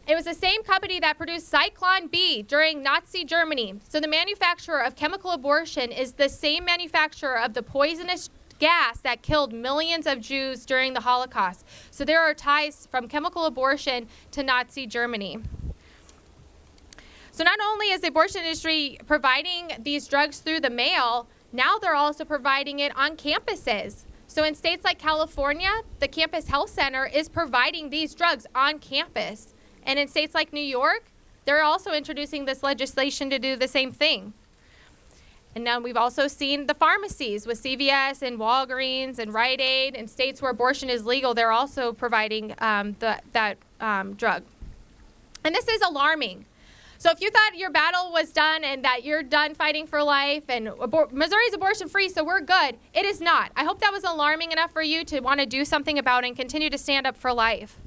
It was the same company that produced Zyklon B during Nazi Germany. So the manufacturer of chemical abortion is the same manufacturer of the poisonous gas that killed millions of Jews during the Holocaust. So there are ties from chemical abortion to Nazi Germany. So not only is the abortion industry providing these drugs through the mail, now they're also providing it on campuses. So in states like California, the campus health center is providing these drugs on campus. And in states like New York, they're also introducing this legislation to do the same thing. And now we've also seen the pharmacies with CVS and Walgreens and Rite Aid. In states where abortion is legal, they're also providing that drug. And this is alarming. So if you thought your battle was done and that you're done fighting for life and Missouri's abortion free, so we're good, it is not. I hope that was alarming enough for you to want to do something about it and continue to stand up for life.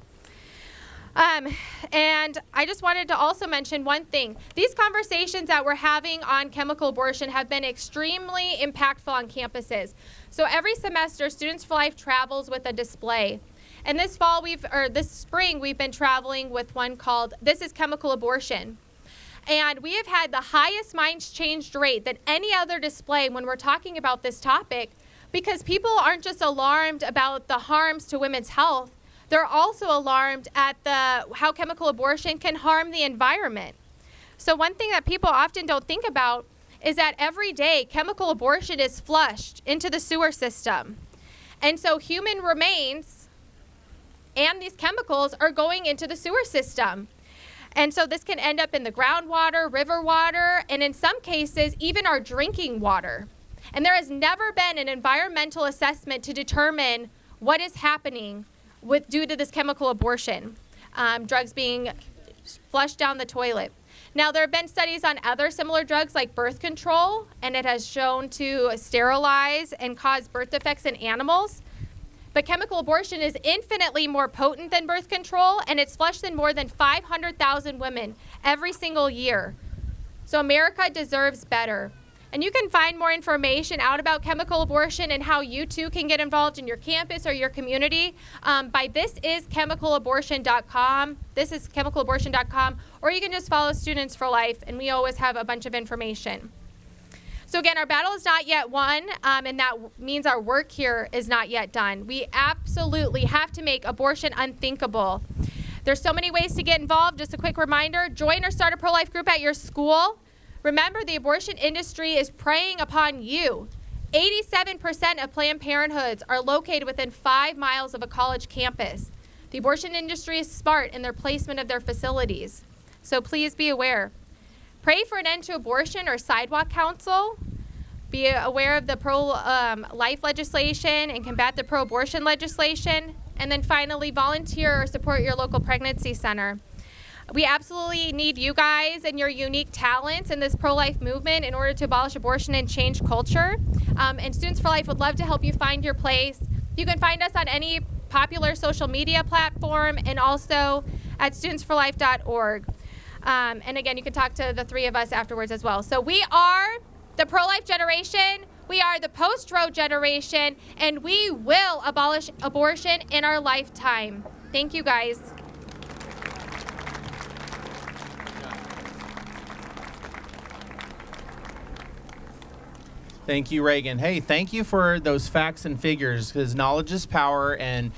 And I just wanted to also mention one thing. These conversations that we're having on chemical abortion have been extremely impactful on campuses. So every semester, Students for Life travels with a display. And this spring, we've been traveling with one called This is Chemical Abortion. And we have had the highest minds changed rate than any other display when we're talking about this topic, because people aren't just alarmed about the harms to women's health, they're also alarmed at how chemical abortion can harm the environment. So one thing that people often don't think about is that every day chemical abortion is flushed into the sewer system. And so human remains and these chemicals are going into the sewer system. And so this can end up in the groundwater, river water, and in some cases, even our drinking water. And there has never been an environmental assessment to determine what is happening due to this chemical abortion, drugs being flushed down the toilet. Now, there have been studies on other similar drugs like birth control, and it has shown to sterilize and cause birth defects in animals. But chemical abortion is infinitely more potent than birth control, and it's flushed in more than 500,000 women every single year. So America deserves better. And you can find more information out about chemical abortion and how you too can get involved in your campus or your community by thisischemicalabortion.com. Thisischemicalabortion.com, or you can just follow Students for Life, and we always have a bunch of information. So again, our battle is not yet won, and that means our work here is not yet done. We absolutely have to make abortion unthinkable. There's so many ways to get involved. Just a quick reminder, join or start a pro-life group at your school. Remember, the abortion industry is preying upon you. 87% of Planned Parenthoods are located within 5 miles of a college campus. The abortion industry is smart in their placement of their facilities. So please be aware. Pray for an end to abortion or sidewalk council. Be aware of the pro-life legislation and combat the pro-abortion legislation. And then finally, volunteer or support your local pregnancy center. We absolutely need you guys and your unique talents in this pro-life movement in order to abolish abortion and change culture. And Students for Life would love to help you find your place. You can find us on any popular social media platform and also at studentsforlife.org. And again, you can talk to the three of us afterwards as well. So we are the pro-life generation. We are the post-Roe generation, and we will abolish abortion in our lifetime. Thank you, guys. Thank you, Reagan. Hey, thank you for those facts and figures, because knowledge is power, and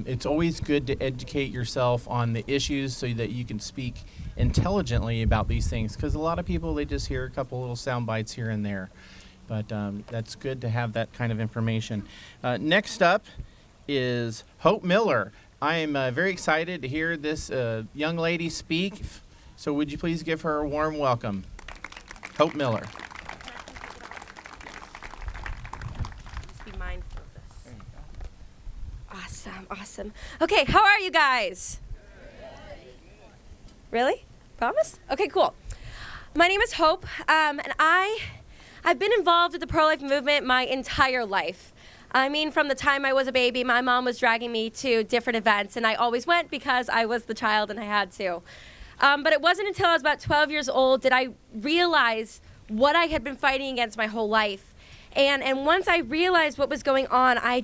it's always good to educate yourself on the issues so that you can speak intelligently about these things, because a lot of people, they just hear a couple little sound bites here and there. But that's good to have that kind of information. Next up is Hope Miller. I am very excited to hear this young lady speak. So would you please give her a warm welcome? Hope Miller. Awesome. Okay, how are you guys? Really? Promise? Okay, cool. My name is Hope, and I've been involved with the pro-life movement my entire life. I mean, from the time I was a baby, my mom was dragging me to different events, and I always went because I was the child and I had to. But it wasn't until I was about 12 years old did I realize what I had been fighting against my whole life. And once I realized what was going on, I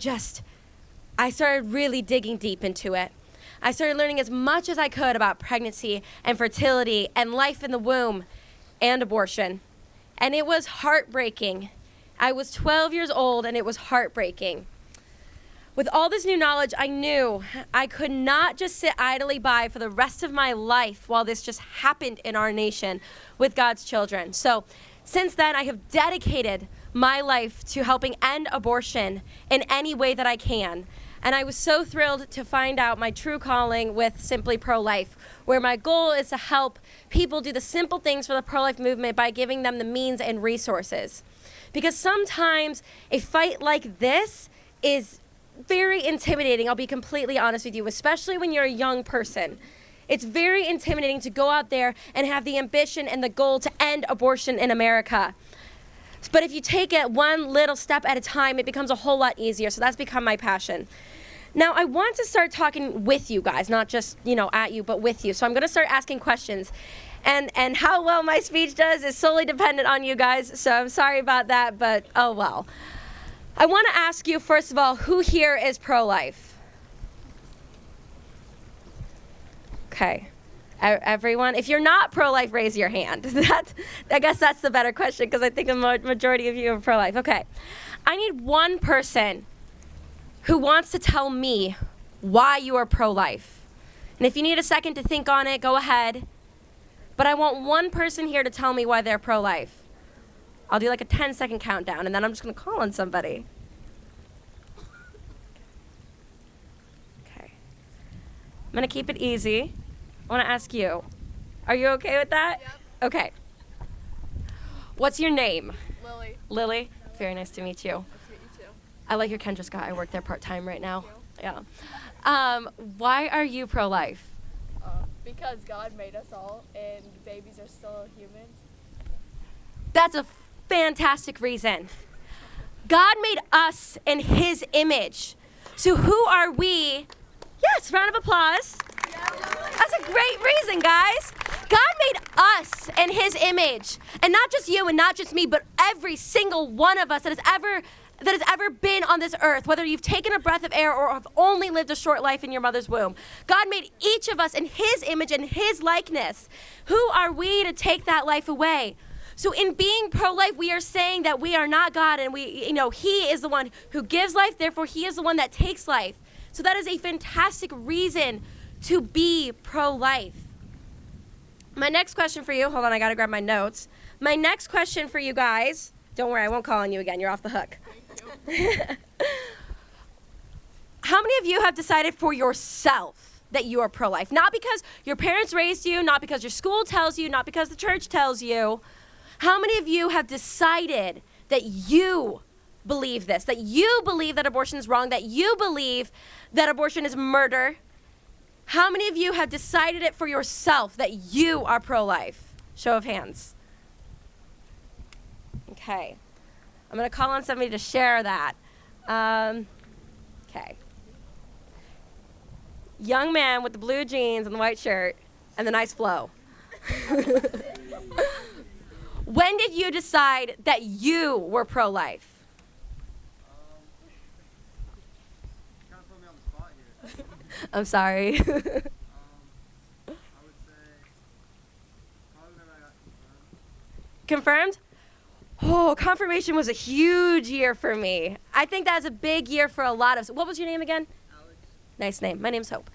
started really digging deep into it. I started learning as much as I could about pregnancy and fertility and life in the womb and abortion. And it was heartbreaking. I was 12 years old and it was heartbreaking. With all this new knowledge, I knew I could not just sit idly by for the rest of my life while this just happened in our nation with God's children. So since then, I have dedicated my life to helping end abortion in any way that I can. And I was so thrilled to find out my true calling with Simply Pro-Life, where my goal is to help people do the simple things for the pro-life movement by giving them the means and resources. Because sometimes a fight like this is very intimidating, I'll be completely honest with you, especially when you're a young person. It's very intimidating to go out there and have the ambition and the goal to end abortion in America. But if you take it one little step at a time, it becomes a whole lot easier. So that's become my passion. Now, I want to start talking with you guys, not just, at you, but with you. So I'm going to start asking questions. And how well my speech does is solely dependent on you guys. So I'm sorry about that, but oh well. I want to ask you, first of all, who here is pro-life? Okay. Everyone, if you're not pro-life, raise your hand. I guess that's the better question because I think the majority of you are pro-life. Okay. I need one person who wants to tell me why you are pro-life. And if you need a second to think on it, go ahead. But I want one person here to tell me why they're pro-life. I'll do like a 10-second countdown, and then I'm just going to call on somebody. Okay. I'm going to keep it easy. I want to ask you, are you okay with that? Yep. Okay. What's your name? Lily. Lily? Very nice to meet you. Nice to meet you too. I like your Kendra Scott. I work there part-time right now. Yeah. Why are you pro-life? Because God made us all, and babies are still humans. That's a fantastic reason. God made us in His image. So who are we? Yes, round of applause. That's a great reason, guys. God made us in His image. And not just you and not just me, but every single one of us that has ever been on this earth, whether you've taken a breath of air or have only lived a short life in your mother's womb. God made each of us in His image and His likeness. Who are we to take that life away? So in being pro-life, we are saying that we are not God, and He is the one who gives life, therefore He is the one that takes life. So that is a fantastic reason to be pro-life. My next question for you, hold on, I gotta grab my notes. My next question for you guys, don't worry, I won't call on you again, you're off the hook. How many of you have decided for yourself that you are pro-life? Not because your parents raised you, not because your school tells you, not because the church tells you. How many of you have decided that you believe this, that you believe that abortion is wrong, that you believe that abortion is murder? How many of you have decided it for yourself that you are pro-life? Show of hands. Okay. I'm going to call on somebody to share that. Okay. Young man with the blue jeans and the white shirt and the nice flow. When did you decide that you were pro-life? Kind of put me on the spot here. I'm sorry. I would say probably whenever I got confirmed. Confirmed? Oh, confirmation was a huge year for me. I think that was a big year for a lot of us. What was your name again? Alex. Nice name. My name's Hope.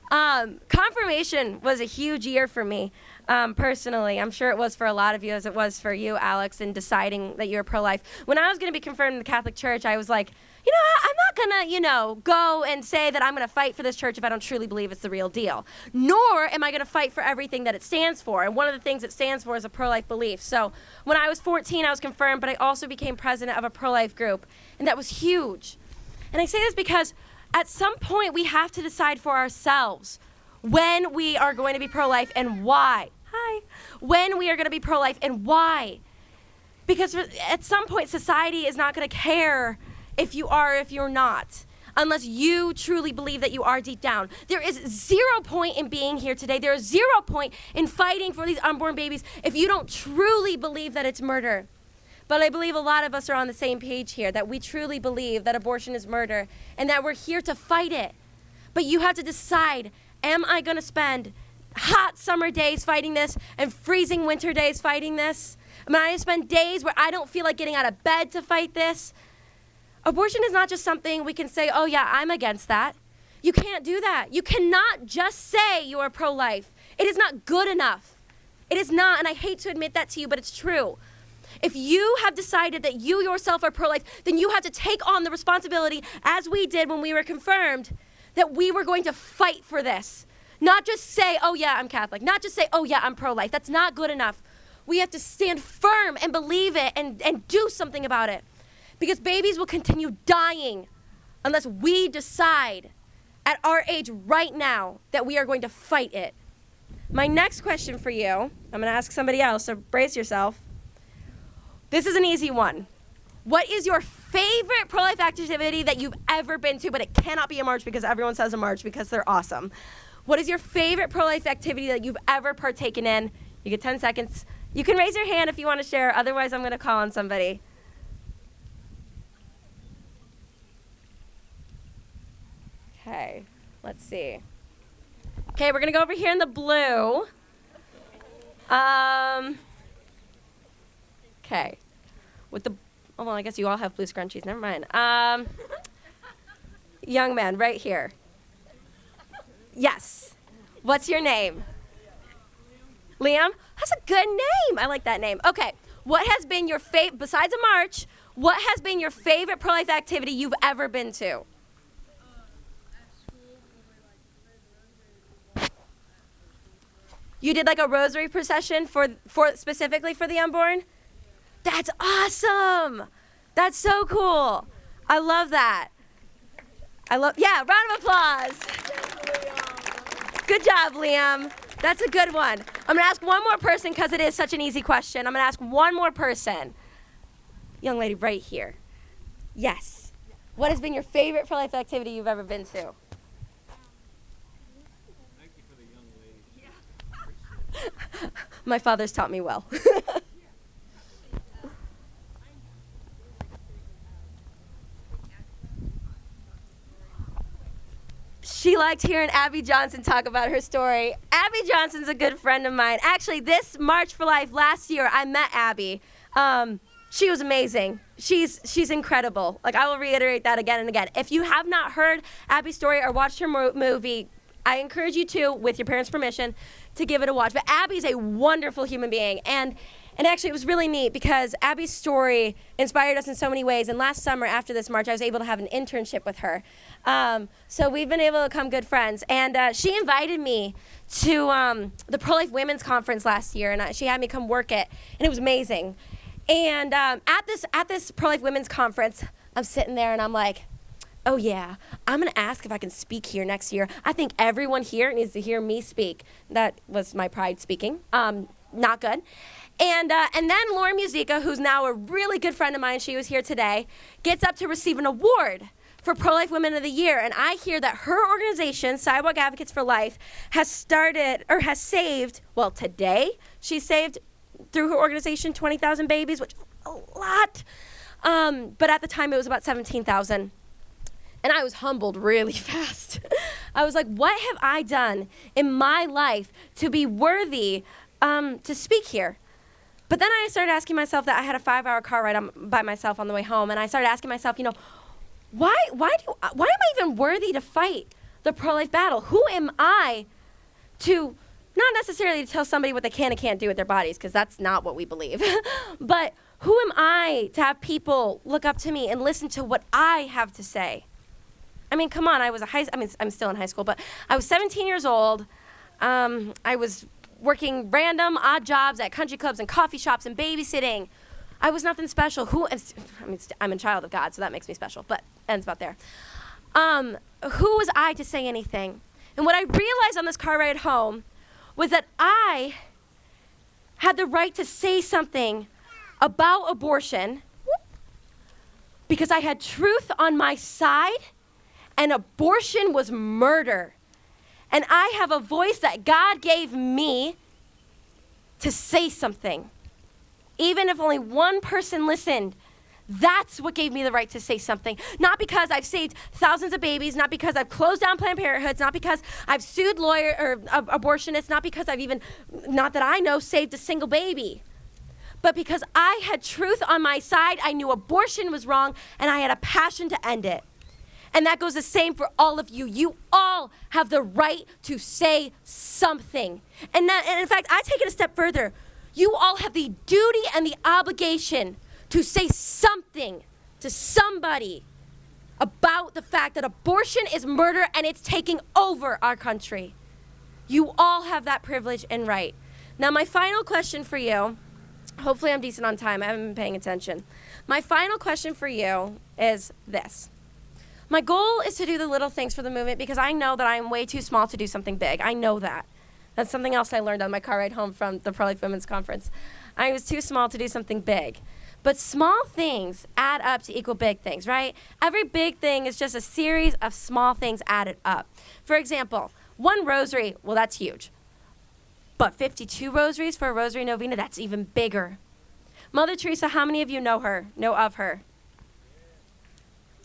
Confirmation was a huge year for me, personally. I'm sure it was for a lot of you, as it was for you, Alex, in deciding that you were pro-life. When I was going to be confirmed in the Catholic Church, I was like, I'm not going to, go and say that I'm going to fight for this church if I don't truly believe it's the real deal. Nor am I going to fight for everything that it stands for. And one of the things it stands for is a pro-life belief. So when I was 14, I was confirmed, but I also became president of a pro-life group. And that was huge. And I say this because at some point we have to decide for ourselves when we are going to be pro-life and why. Hi. When we are going to be pro-life and why. Because at some point society is not going to care if you are or if you're not, unless you truly believe that you are deep down. There is 0 point in being here today. There is 0 point in fighting for these unborn babies if you don't truly believe that it's murder. But I believe a lot of us are on the same page here, that we truly believe that abortion is murder and that we're here to fight it. But you have to decide, am I going to spend hot summer days fighting this and freezing winter days fighting this? Am I going to spend days where I don't feel like getting out of bed to fight this? Abortion is not just something we can say, oh yeah, I'm against that. You can't do that. You cannot just say you are pro-life. It is not good enough. It is not, and I hate to admit that to you, but it's true. If you have decided that you yourself are pro-life, then you have to take on the responsibility, as we did when we were confirmed, that we were going to fight for this. Not just say, oh yeah, I'm Catholic. Not just say, oh yeah, I'm pro-life. That's not good enough. We have to stand firm and believe it and do something about it. Because babies will continue dying unless we decide at our age right now that we are going to fight it. My next question for you, I'm going to ask somebody else, so brace yourself. This is an easy one. What is your favorite pro-life activity that you've ever been to, but it cannot be a march because everyone says a march because they're awesome? What is your favorite pro-life activity that you've ever partaken in? You get 10 seconds. You can raise your hand if you want to share, otherwise I'm going to call on somebody. Okay, let's see. Okay, we're going to go over here in the blue. Okay. With the, oh, well, I guess you all have blue scrunchies. Never mind. Young man, right here. Yes. What's your name? Liam? That's a good name. I like that name. Okay. What has been your favorite, besides a march, what has been your favorite pro-life activity you've ever been to? You did like a rosary procession for specifically for the unborn? That's awesome. That's so cool. I love that. Yeah, round of applause. Good job, Liam. That's a good one. I'm gonna ask one more person because it is such an easy question. I'm gonna ask one more person. Young lady right here. Yes. What has been your favorite pro-life activity you've ever been to? My father's taught me well. She liked hearing Abby Johnson talk about her story. Abby Johnson's a good friend of mine. Actually, this March for Life last year, I met Abby. She was amazing. She's incredible. Like, I will reiterate that again and again. If you have not heard Abby's story or watched her movie, I encourage you to, with your parents' permission, to give it a watch. But Abby's a wonderful human being. And actually, it was really neat because Abby's story inspired us in so many ways. And last summer, after this march, I was able to have an internship with her. So we've been able to become good friends. And she invited me to the Pro-Life Women's Conference last year. And she had me come work it. And it was amazing. And at this Pro-Life Women's Conference, I'm sitting there and I'm like, oh yeah, I'm gonna ask if I can speak here next year. I think everyone here needs to hear me speak. That was my pride speaking. Not good. And then Lauren Musica, who's now a really good friend of mine, she was here today, gets up to receive an award for Pro-Life Women of the Year. And I hear that her organization, Sidewalk Advocates for Life, has saved, well, today, she saved, through her organization, 20,000 babies, which is a lot. But at the time, it was about 17,000. And I was humbled really fast. I was like, what have I done in my life to be worthy to speak here? But then I started asking myself that I had a 5-hour car ride by myself on the way home, and I started asking myself, why am I even worthy to fight the pro-life battle? Who am I to, not necessarily to tell somebody what they can and can't do with their bodies, because that's not what we believe, but who am I to have people look up to me and listen to what I have to say? I mean, come on, I'm still in high school, but I was 17 years old. I was working random odd jobs at country clubs and coffee shops and babysitting. I was nothing special. I'm a child of God, so that makes me special, but ends about there. Who was I to say anything? And what I realized on this car ride home was that I had the right to say something about abortion because I had truth on my side, and abortion was murder. And I have a voice that God gave me to say something. Even if only one person listened, that's what gave me the right to say something. Not because I've saved thousands of babies, not because I've closed down Planned Parenthoods, not because I've sued abortionists, not because I've even, not that I know, saved a single baby. But because I had truth on my side, I knew abortion was wrong, and I had a passion to end it. And that goes the same for all of you. You all have the right to say something. And in fact, I take it a step further. You all have the duty and the obligation to say something to somebody about the fact that abortion is murder and it's taking over our country. You all have that privilege and right. Now, my final question for you, hopefully I'm decent on time, I haven't been paying attention. My final question for you is this. My goal is to do the little things for the movement because I know that I am way too small to do something big. I know that. That's something else I learned on my car ride home from the Pro-Life Women's Conference. I was too small to do something big. But small things add up to equal big things, right? Every big thing is just a series of small things added up. For example, one rosary, well, that's huge. But 52 rosaries for a rosary novena, that's even bigger. Mother Teresa, how many of you know of her?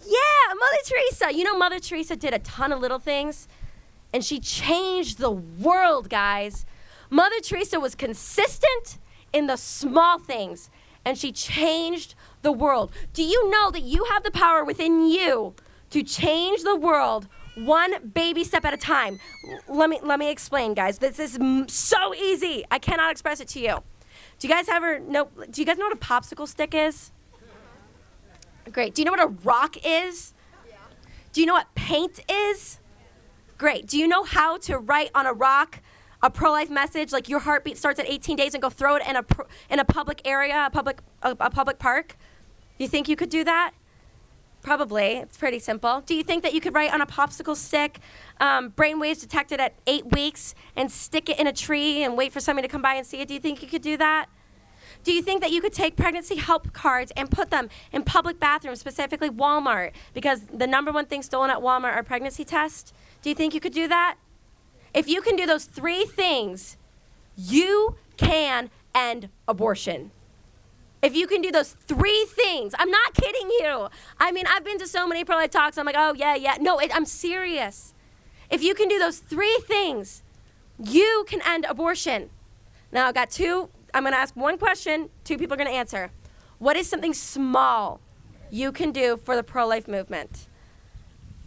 Yeah, Mother Teresa. You know, Mother Teresa did a ton of little things, and she changed the world, guys. Mother Teresa was consistent in the small things, and she changed the world. Do you know that you have the power within you to change the world one baby step at a time? Let me explain, guys. This is so easy. I cannot express it to you. Do you guys know what a popsicle stick is? Great. Do you know what a rock is? Yeah. Do you know what paint is? Great. Do you know how to write on a rock a pro-life message, like your heartbeat starts at 18 days, and go throw it in a public area, a public park? Do you think you could do that? Probably. It's pretty simple. Do you think that you could write on a popsicle stick, brainwaves detected at 8 weeks, and stick it in a tree and wait for somebody to come by and see it? Do you think you could do that? Do you think that you could take pregnancy help cards and put them in public bathrooms, specifically Walmart, because the number one thing stolen at Walmart are pregnancy tests? Do you think you could do that? If you can do those 3 things, you can end abortion. If you can do those 3 things, I'm not kidding you. I mean, I've been to so many pro-life talks, I'm like, oh, yeah. No, I'm serious. If you can do those 3 things, you can end abortion. Now, I've got 2. I'm going to ask one question. 2 people are going to answer. What is something small you can do for the pro-life movement?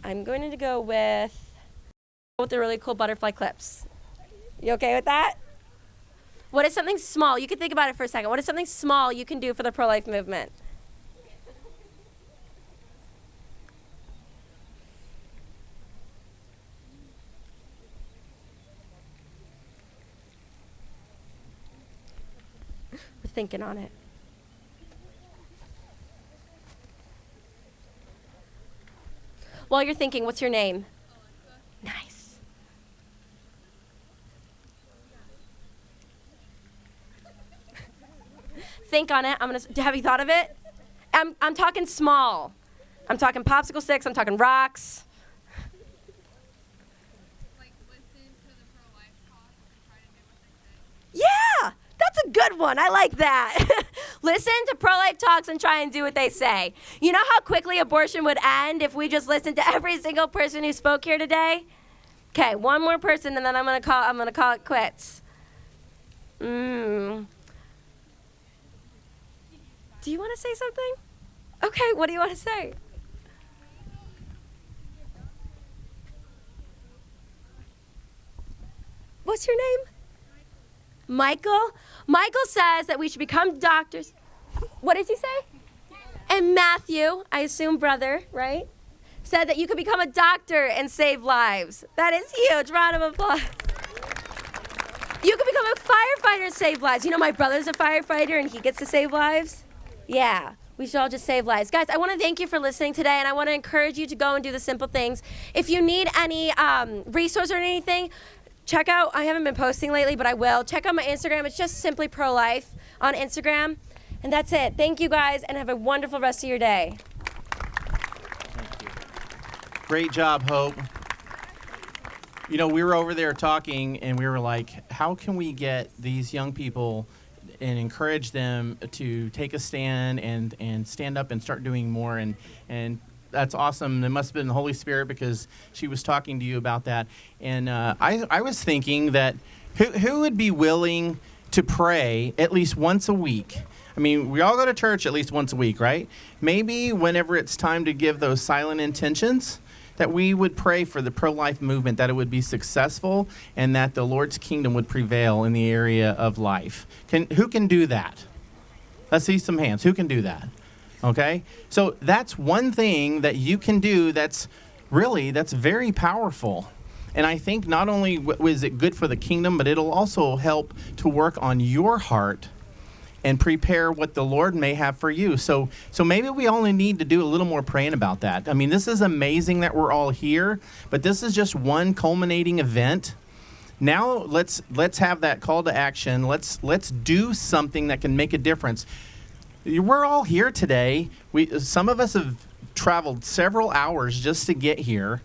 I'm going to go with the really cool butterfly clips. You okay with that? What is something small? You can think about it for a second. What is something small you can do for the pro-life movement? We're thinking on it. While you're thinking, what's your name? Nice. Think on it. Have you thought of it? I'm talking small. I'm talking popsicle sticks. I'm talking rocks. Like listen to the pro-life talks and try to do what they say. Yeah, that's a good one. I like that. Listen to pro-life talks and try and do what they say. You know how quickly abortion would end if we just listened to every single person who spoke here today? Okay, one more person, and then I'm gonna call it quits. Do you want to say something? Okay, what do you want to say? What's your name? Michael? Michael says that we should become doctors. What did he say? And Matthew, I assume brother, right? Said that you could become a doctor and save lives. That is huge. Round of applause. You could become a firefighter and save lives. You know, my brother's a firefighter and he gets to save lives. Yeah, we should all just save lives. Guys, I want to thank you for listening today, and I want to encourage you to go and do the simple things. If you need any resource or anything, check out, I haven't been posting lately, but I will. Check out my Instagram. It's just simply pro-life on Instagram. And that's it. Thank you guys, and have a wonderful rest of your day. Great job, Hope. You know, we were over there talking, and we were like, how can we get these young people and encourage them to take a stand and stand up and start doing more? And that's awesome. It must have been the Holy Spirit, because she was talking to you about that. And I was thinking that who would be willing to pray at least once a week? I mean, we all go to church at least once a week, right? Maybe whenever it's time to give those silent intentions, that we would pray for the pro-life movement, that it would be successful, and that the Lord's kingdom would prevail in the area of life. Who can do that? Let's see some hands. Who can do that? Okay? So that's one thing that you can do that's very powerful. And I think not only is it good for the kingdom, but it'll also help to work on your heart and prepare what the Lord may have for you. So maybe we only need to do a little more praying about that. I mean, this is amazing that we're all here, but this is just one culminating event. Now let's have that call to action. Let's do something that can make a difference. We're all here today. Some of us have traveled several hours just to get here,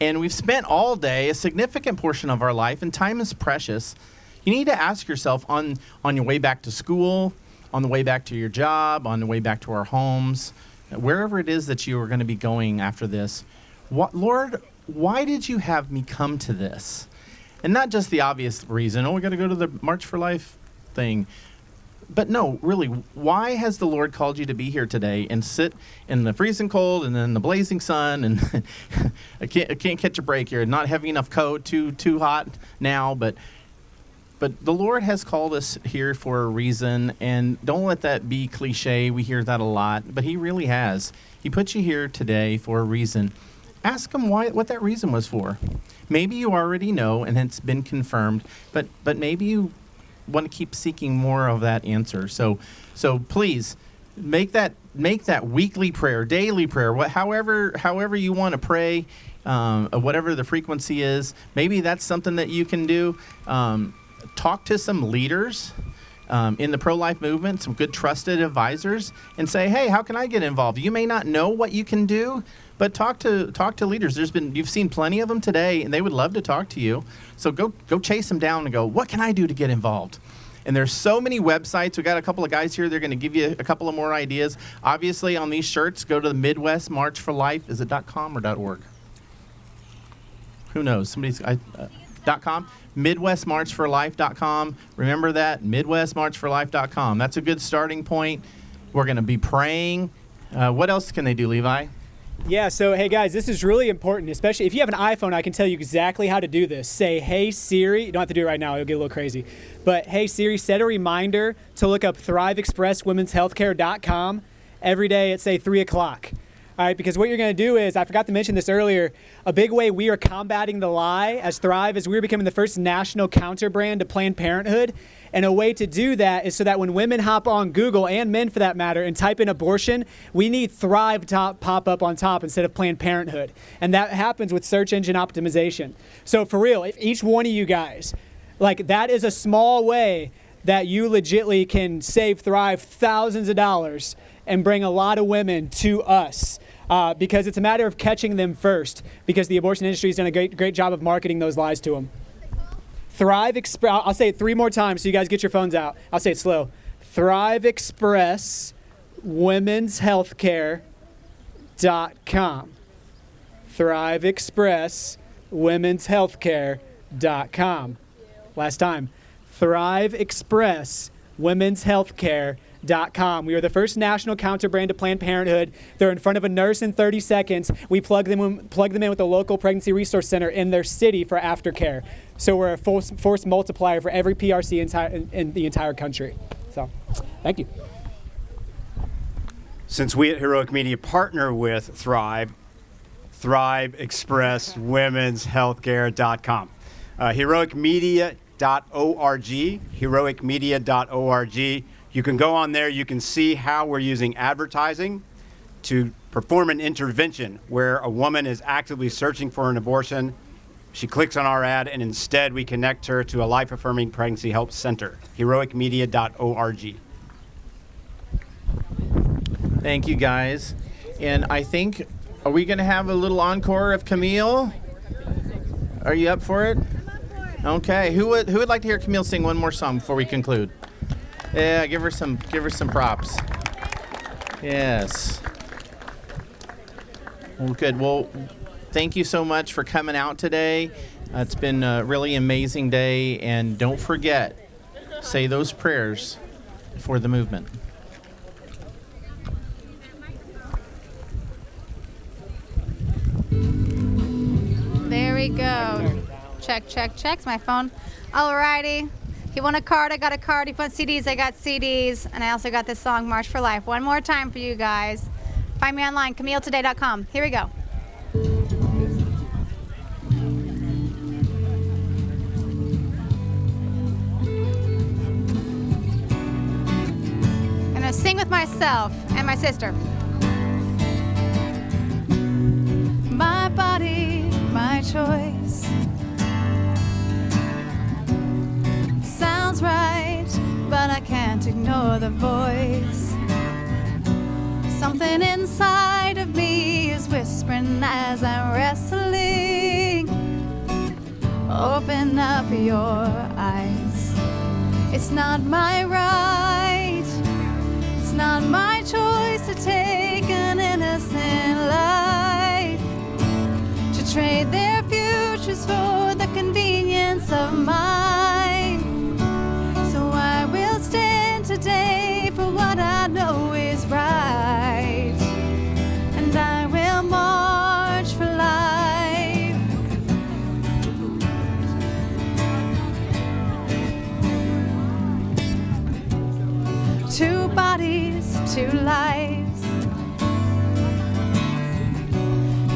and we've spent all day, a significant portion of our life, and time is precious. You need to ask yourself on your way back to school, on the way back to your job, on the way back to our homes, wherever it is that you are going to be going after this, Lord, why did you have me come to this? And not just the obvious reason, we got to go to the March for Life thing. But no, really, why has the Lord called you to be here today and sit in the freezing cold and then the blazing sun, and I can't catch a break here, not having enough coat, too hot now, but the Lord has called us here for a reason, and don't let that be cliche. We hear that a lot, but he really has. He put you here today for a reason. Ask him what that reason was for. Maybe you already know and it's been confirmed, but maybe you want to keep seeking more of that answer. So please make that weekly prayer, daily prayer, however you want to pray, whatever the frequency is. Maybe that's something that you can do. Talk to some leaders in the pro-life movement, some good trusted advisors, and say, hey, how can I get involved? You may not know what you can do, but talk to leaders. You've seen plenty of them today, and they would love to talk to you. So go chase them down and go, what can I do to get involved? And there's so many websites. We got a couple of guys here. They're going to give you a couple of more ideas. Obviously, on these shirts, go to the Midwest March for Life. Is it .com or .org? Who knows? .com? MidwestMarchForLife.com. Remember that, MidwestMarchForLife.com. That's a good starting point. We're going to be praying. What else can they do, Levi? Yeah, so hey guys, this is really important, especially if you have an iPhone. I can tell you exactly how to do this. Say, hey Siri, you don't have to do it right now, it'll get a little crazy. But hey Siri, set a reminder to look up ThriveExpressWomen'sHealthcare.com every day at say 3 o'clock. All right, because what you're going to do is, I forgot to mention this earlier, a big way we are combating the lie as Thrive is we're becoming the first national counter brand to Planned Parenthood. And a way to do that is so that when women hop on Google, and men for that matter, and type in abortion, we need Thrive to pop up on top instead of Planned Parenthood. And that happens with search engine optimization. So for real, if each one of you guys, that is a small way that you legitly can save Thrive thousands of dollars and bring a lot of women to us. Because it's a matter of catching them first, because the abortion industry has done a great job of marketing those lies to them. Thrive Express, I'll say it 3 more times so you guys get your phones out. I'll say it slow. Thrive Express Women's Healthcare.com. Thrive Express Women's Healthcare.com. Last time. Thrive Express Women's Healthcare.com. We are the first national counter brand to Planned Parenthood. They're in front of a nurse in 30 seconds. We plug them in with a local pregnancy resource center in their city for aftercare. So we're a force multiplier for every PRC in the entire country. So, thank you. Since we at Heroic Media partner with Thrive Express Women's Healthcare.com. HeroicMedia.org. HeroicMedia.org. You can go on there, you can see how we're using advertising to perform an intervention where a woman is actively searching for an abortion. She clicks on our ad, and instead we connect her to a life-affirming pregnancy help center. HeroicMedia.org. Thank you, guys. And I think Are we going to have a little encore of Camille? Are you up for it? Okay. Who would like to hear Camille sing one more song before we conclude? Yeah, give her some props. Yes. Well, good. Well, thank you so much for coming out today. It's been a really amazing day, and don't forget, say those prayers for the movement. There we go. Check. It's my phone. Alrighty. If you want a card, I got a card. If you want CDs, I got CDs. And I also got this song, March for Life. One more time for you guys. Find me online, CamilleToday.com. Here we go. I'm going to sing with myself and my sister. My body, my choice. Sounds right, but I can't ignore the voice. Something inside of me is whispering as I'm wrestling. Open up your eyes. It's not my right. It's not my choice to take an innocent life, to trade their futures for the convenience of mine. So I will stand today for what I know is right, and I will march for life. Two bodies, two lives,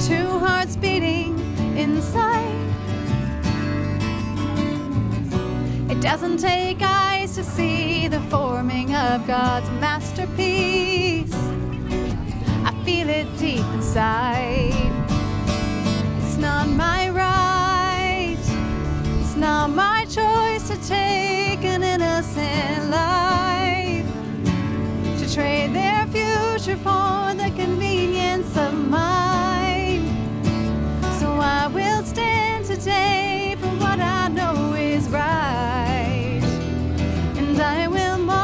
two hearts beating inside. It doesn't take eyes to see the forming of God's masterpiece. I feel it deep inside. It's not my right. It's not my choice to take an innocent life, to trade their future for the convenience of mine. So I will stand today for what I know is right, and I will march.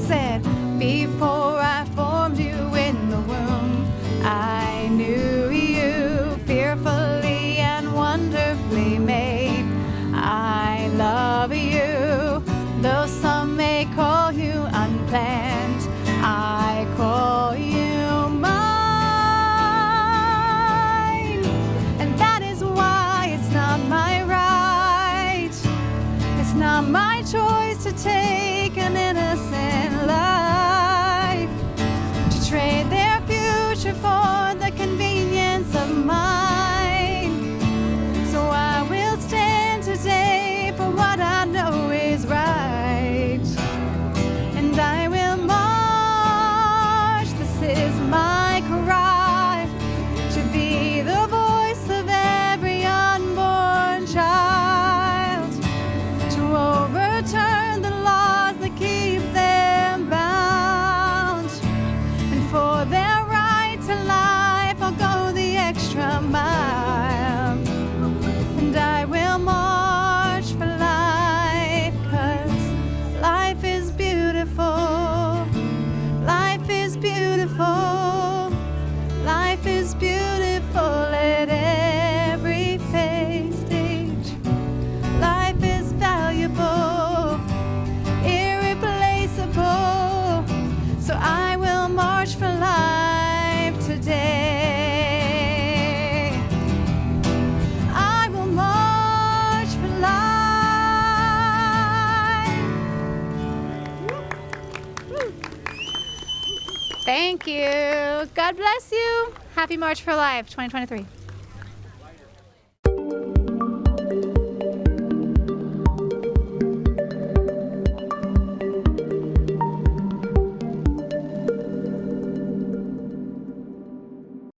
Said, before I formed you in the womb, I knew you, fearfully and wonderfully made. I love you, though some may call you unplanned. I call you mine, and that is why it's not my right. It's not my choice to take an innocent life, to trade their future for the convenience of mine. So I will stand today for what I know is right, and I will march. This is my cry, to be the voice of every unborn child, to overturn the laws that keep them bound, and for their right to life I'll go the extra mile, and I will march for life, 'cause life is beautiful. Life is beautiful. Life is beautiful at every phase stage. Life is valuable, irreplaceable. So I will march for life today. I will march for life. Thank you. God bless you. Happy March for Life 2023.